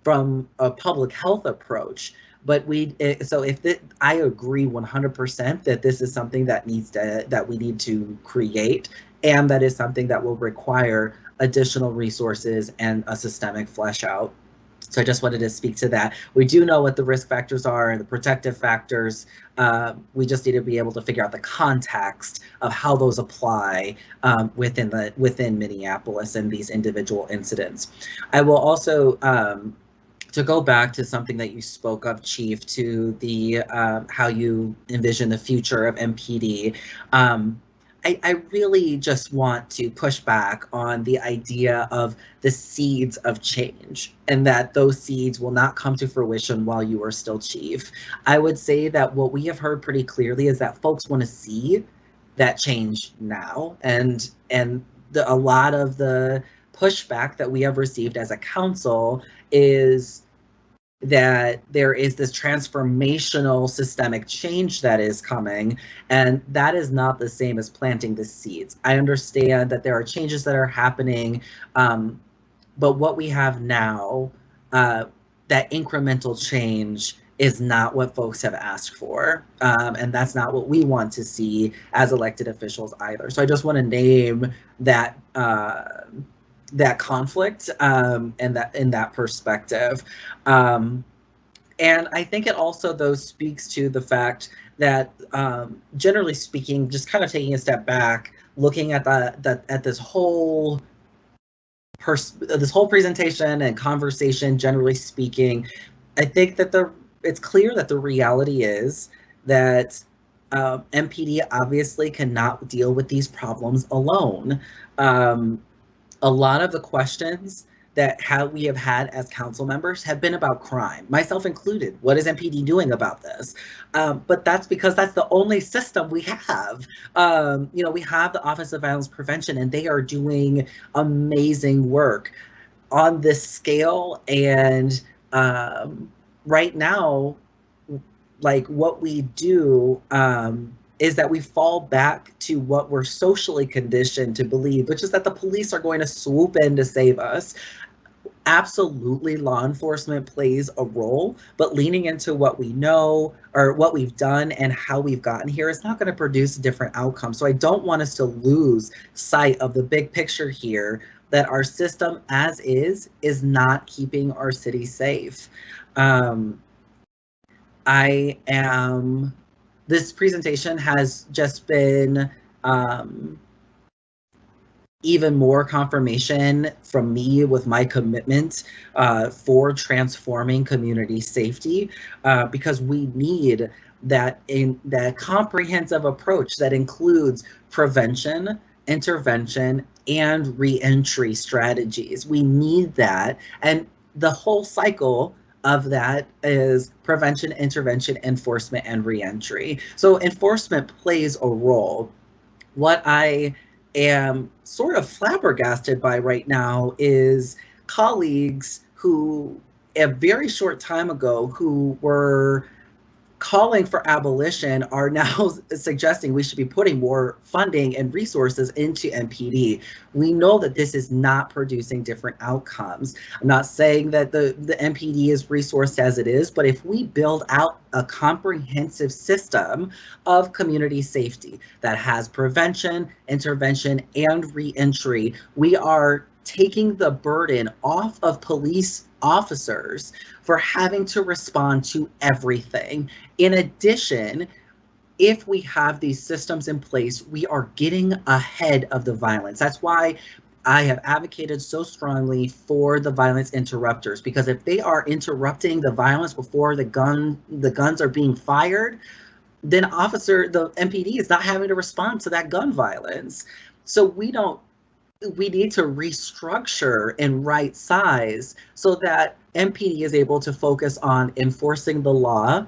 from a public health approach, but I agree 100% that this is something that we need to create, and that is something that will require additional resources and a systemic flesh out. So I just wanted to speak to that. We do know what the risk factors are and the protective factors. We just need to be able to figure out the context of how those apply within Minneapolis and these individual incidents. I will also to go back to something that you spoke of, Chief, to the how you envision the future of MPD. I really just want to push back on the idea of the seeds of change, and that those seeds will not come to fruition while you are still chief. I would say that what we have heard pretty clearly is that folks want to see that change now, and a lot of the pushback that we have received as a council is that there is this transformational systemic change that is coming, and that is not the same as planting the seeds. I understand that there are changes that are happening, but what we have now, that incremental change is not what folks have asked for, and that's not what we want to see as elected officials either. So I just want to name that that conflict and that in that perspective. And I think it also, though, speaks to the fact that generally speaking, just kind of taking a step back, looking at this whole presentation and conversation, generally speaking, I think that it's clear that the reality is that MPD obviously cannot deal with these problems alone. A lot of the questions that we have had as council members have been about crime, myself included. What is MPD doing about this? But that's because that's the only system we have. We have the Office of Violence Prevention, and they are doing amazing work on this scale. And right now, what we do is that we fall back to what we're socially conditioned to believe, which is that the police are going to swoop in to save us. Absolutely, law enforcement plays a role, but leaning into what we know or what we've done and how we've gotten here is not going to produce different outcomes. So I don't want us to lose sight of the big picture here, that our system as is not keeping our city safe. This presentation has just been even more confirmation from me with my commitment for transforming community safety, because we need that comprehensive approach that includes prevention, intervention, and re-entry strategies. We need that, and the whole cycle of that is prevention, intervention, enforcement, and reentry. So enforcement plays a role. What I am sort of flabbergasted by right now is colleagues who a very short time ago who were calling for abolition are now suggesting we should be putting more funding and resources into MPD. We know that this is not producing different outcomes. I'm not saying that the MPD is resourced as it is, but if we build out a comprehensive system of community safety that has prevention, intervention, and reentry, we are taking the burden off of police officers for having to respond to everything. In addition, if we have these systems in place, we are getting ahead of the violence. That's why I have advocated so strongly for the violence interrupters, because if they are interrupting the violence before the guns are being fired, then the MPD is not having to respond to that gun violence. So we need to restructure and right size so that MPD is able to focus on enforcing the law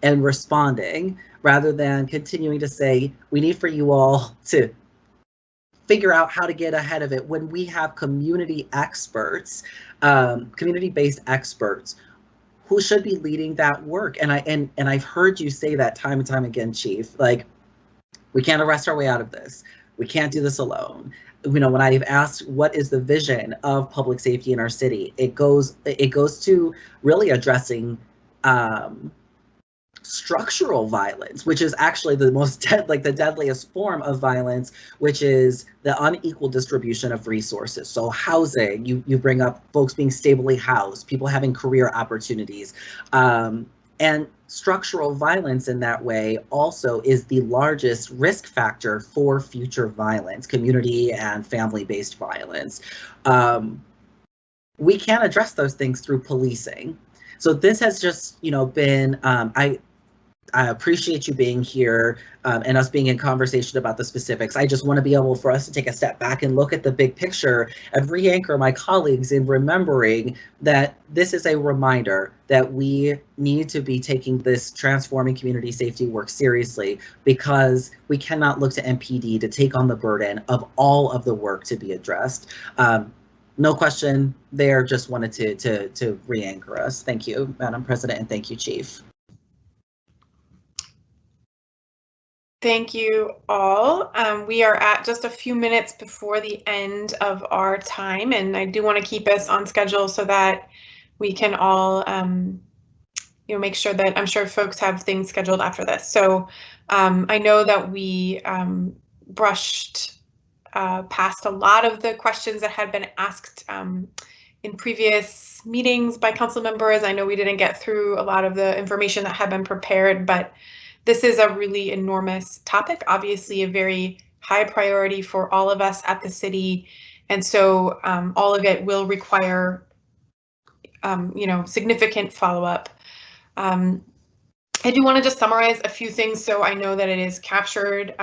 and responding, rather than continuing to say, we need for you all to figure out how to get ahead of it, when we have community experts, community-based experts who should be leading that work. And I've heard you say that time and time again, Chief, like, we can't arrest our way out of this. We can't do this alone. You know, when I've asked what is the vision of public safety in our city, it goes to really addressing structural violence, which is actually the most the deadliest form of violence, which is the unequal distribution of resources. So housing, you bring up folks being stably housed, people having career opportunities, and structural violence in that way also is the largest risk factor for future violence, community and family-based violence. We can't address those things through policing. So this has just, you know, been, I appreciate you being here and us being in conversation about the specifics. I just want to be able for us to take a step back and look at the big picture and re-anchor my colleagues in remembering that this is a reminder that we need to be taking this transforming community safety work seriously, because we cannot look to MPD to take on the burden of all of the work to be addressed. No question there, just wanted to re-anchor us. Thank you, Madam President, and thank you, Chief. Thank you all. We are at just a few minutes before the end of our time, and I do want to keep us on schedule so that we can all, you know, make sure that, I'm sure folks have things scheduled after this. So I know that we brushed past a lot of the questions that had been asked in previous meetings by council members. I know we didn't get through a lot of the information that had been prepared, but this is a really enormous topic, obviously a very high priority for all of us at the city. And so all of it will require, you know, significant follow-up. I do want to just summarize a few things so I know that it is captured.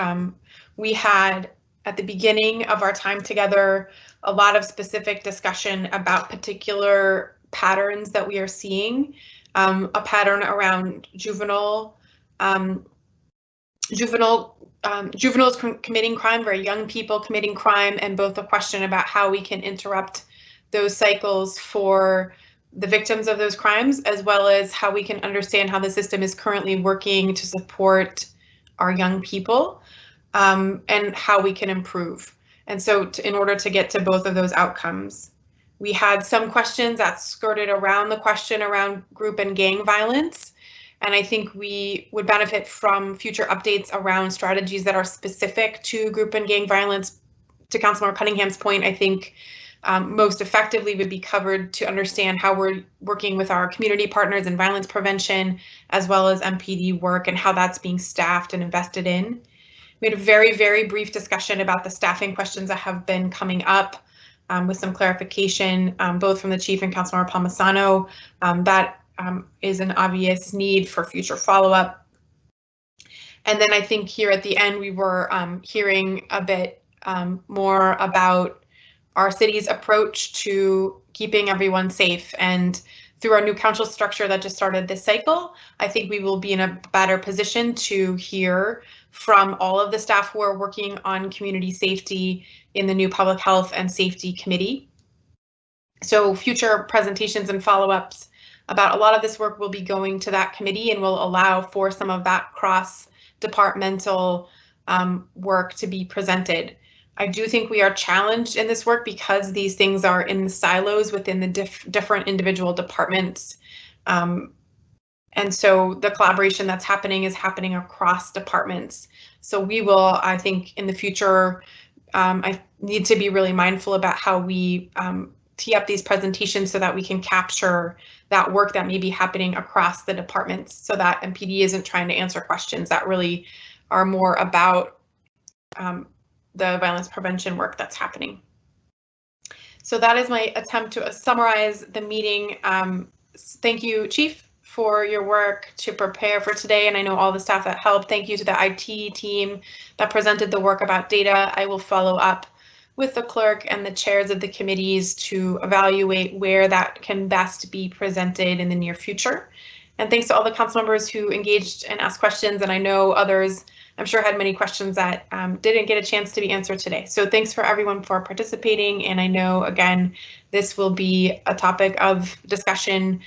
We had, at the beginning of our time together, a lot of specific discussion about particular patterns that we are seeing, a pattern around juveniles committing crime, very young people committing crime, and both a question about how we can interrupt those cycles for the victims of those crimes, as well as how we can understand how the system is currently working to support our young people, and how we can improve. And so in order to get to both of those outcomes, we had some questions that skirted around the question around group and gang violence. And I think we would benefit from future updates around strategies that are specific to group and gang violence. To Councilmember Cunningham's point, I think most effectively would be covered to understand how we're working with our community partners in violence prevention, as well as MPD work and how that's being staffed and invested in. We had a very, very brief discussion about the staffing questions that have been coming up with some clarification, both from the Chief and Councilmember Palmisano. That is an obvious need for future follow-up. And then I think here at the end, we were hearing a bit more about our city's approach to keeping everyone safe. And through our new council structure that just started this cycle, I think we will be in a better position to hear from all of the staff who are working on community safety in the new Public Health and Safety Committee. So future presentations and follow-ups about a lot of this work will be going to that committee and will allow for some of that cross-departmental work to be presented. I do think we are challenged in this work because these things are in the silos within the different individual departments. And so the collaboration that's happening is happening across departments. So we will, I think, in the future, I need to be really mindful about how we tee up these presentations so that we can capture that work that may be happening across the departments, so that MPD isn't trying to answer questions that really are more about the violence prevention work that's happening. So that is my attempt to summarize the meeting. Thank you, Chief, for your work to prepare for today, and I know all the staff that helped. Thank you to the IT team that presented the work about data. I will follow up with the clerk and the chairs of the committees to evaluate where that can best be presented in the near future. And thanks to all the council members who engaged and asked questions, and I know others, I'm sure, had many questions that didn't get a chance to be answered today. So thanks for everyone for participating, and I know, again, this will be a topic of discussion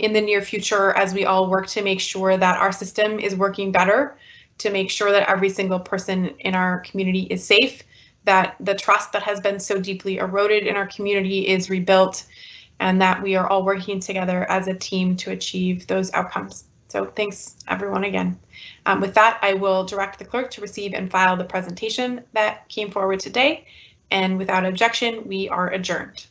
in the near future as we all work to make sure that our system is working better, to make sure that every single person in our community is safe, that the trust that has been so deeply eroded in our community is rebuilt, and that we are all working together as a team to achieve those outcomes. So thanks everyone again. With that, I will direct the clerk to receive and file the presentation that came forward today, and without objection, we are adjourned.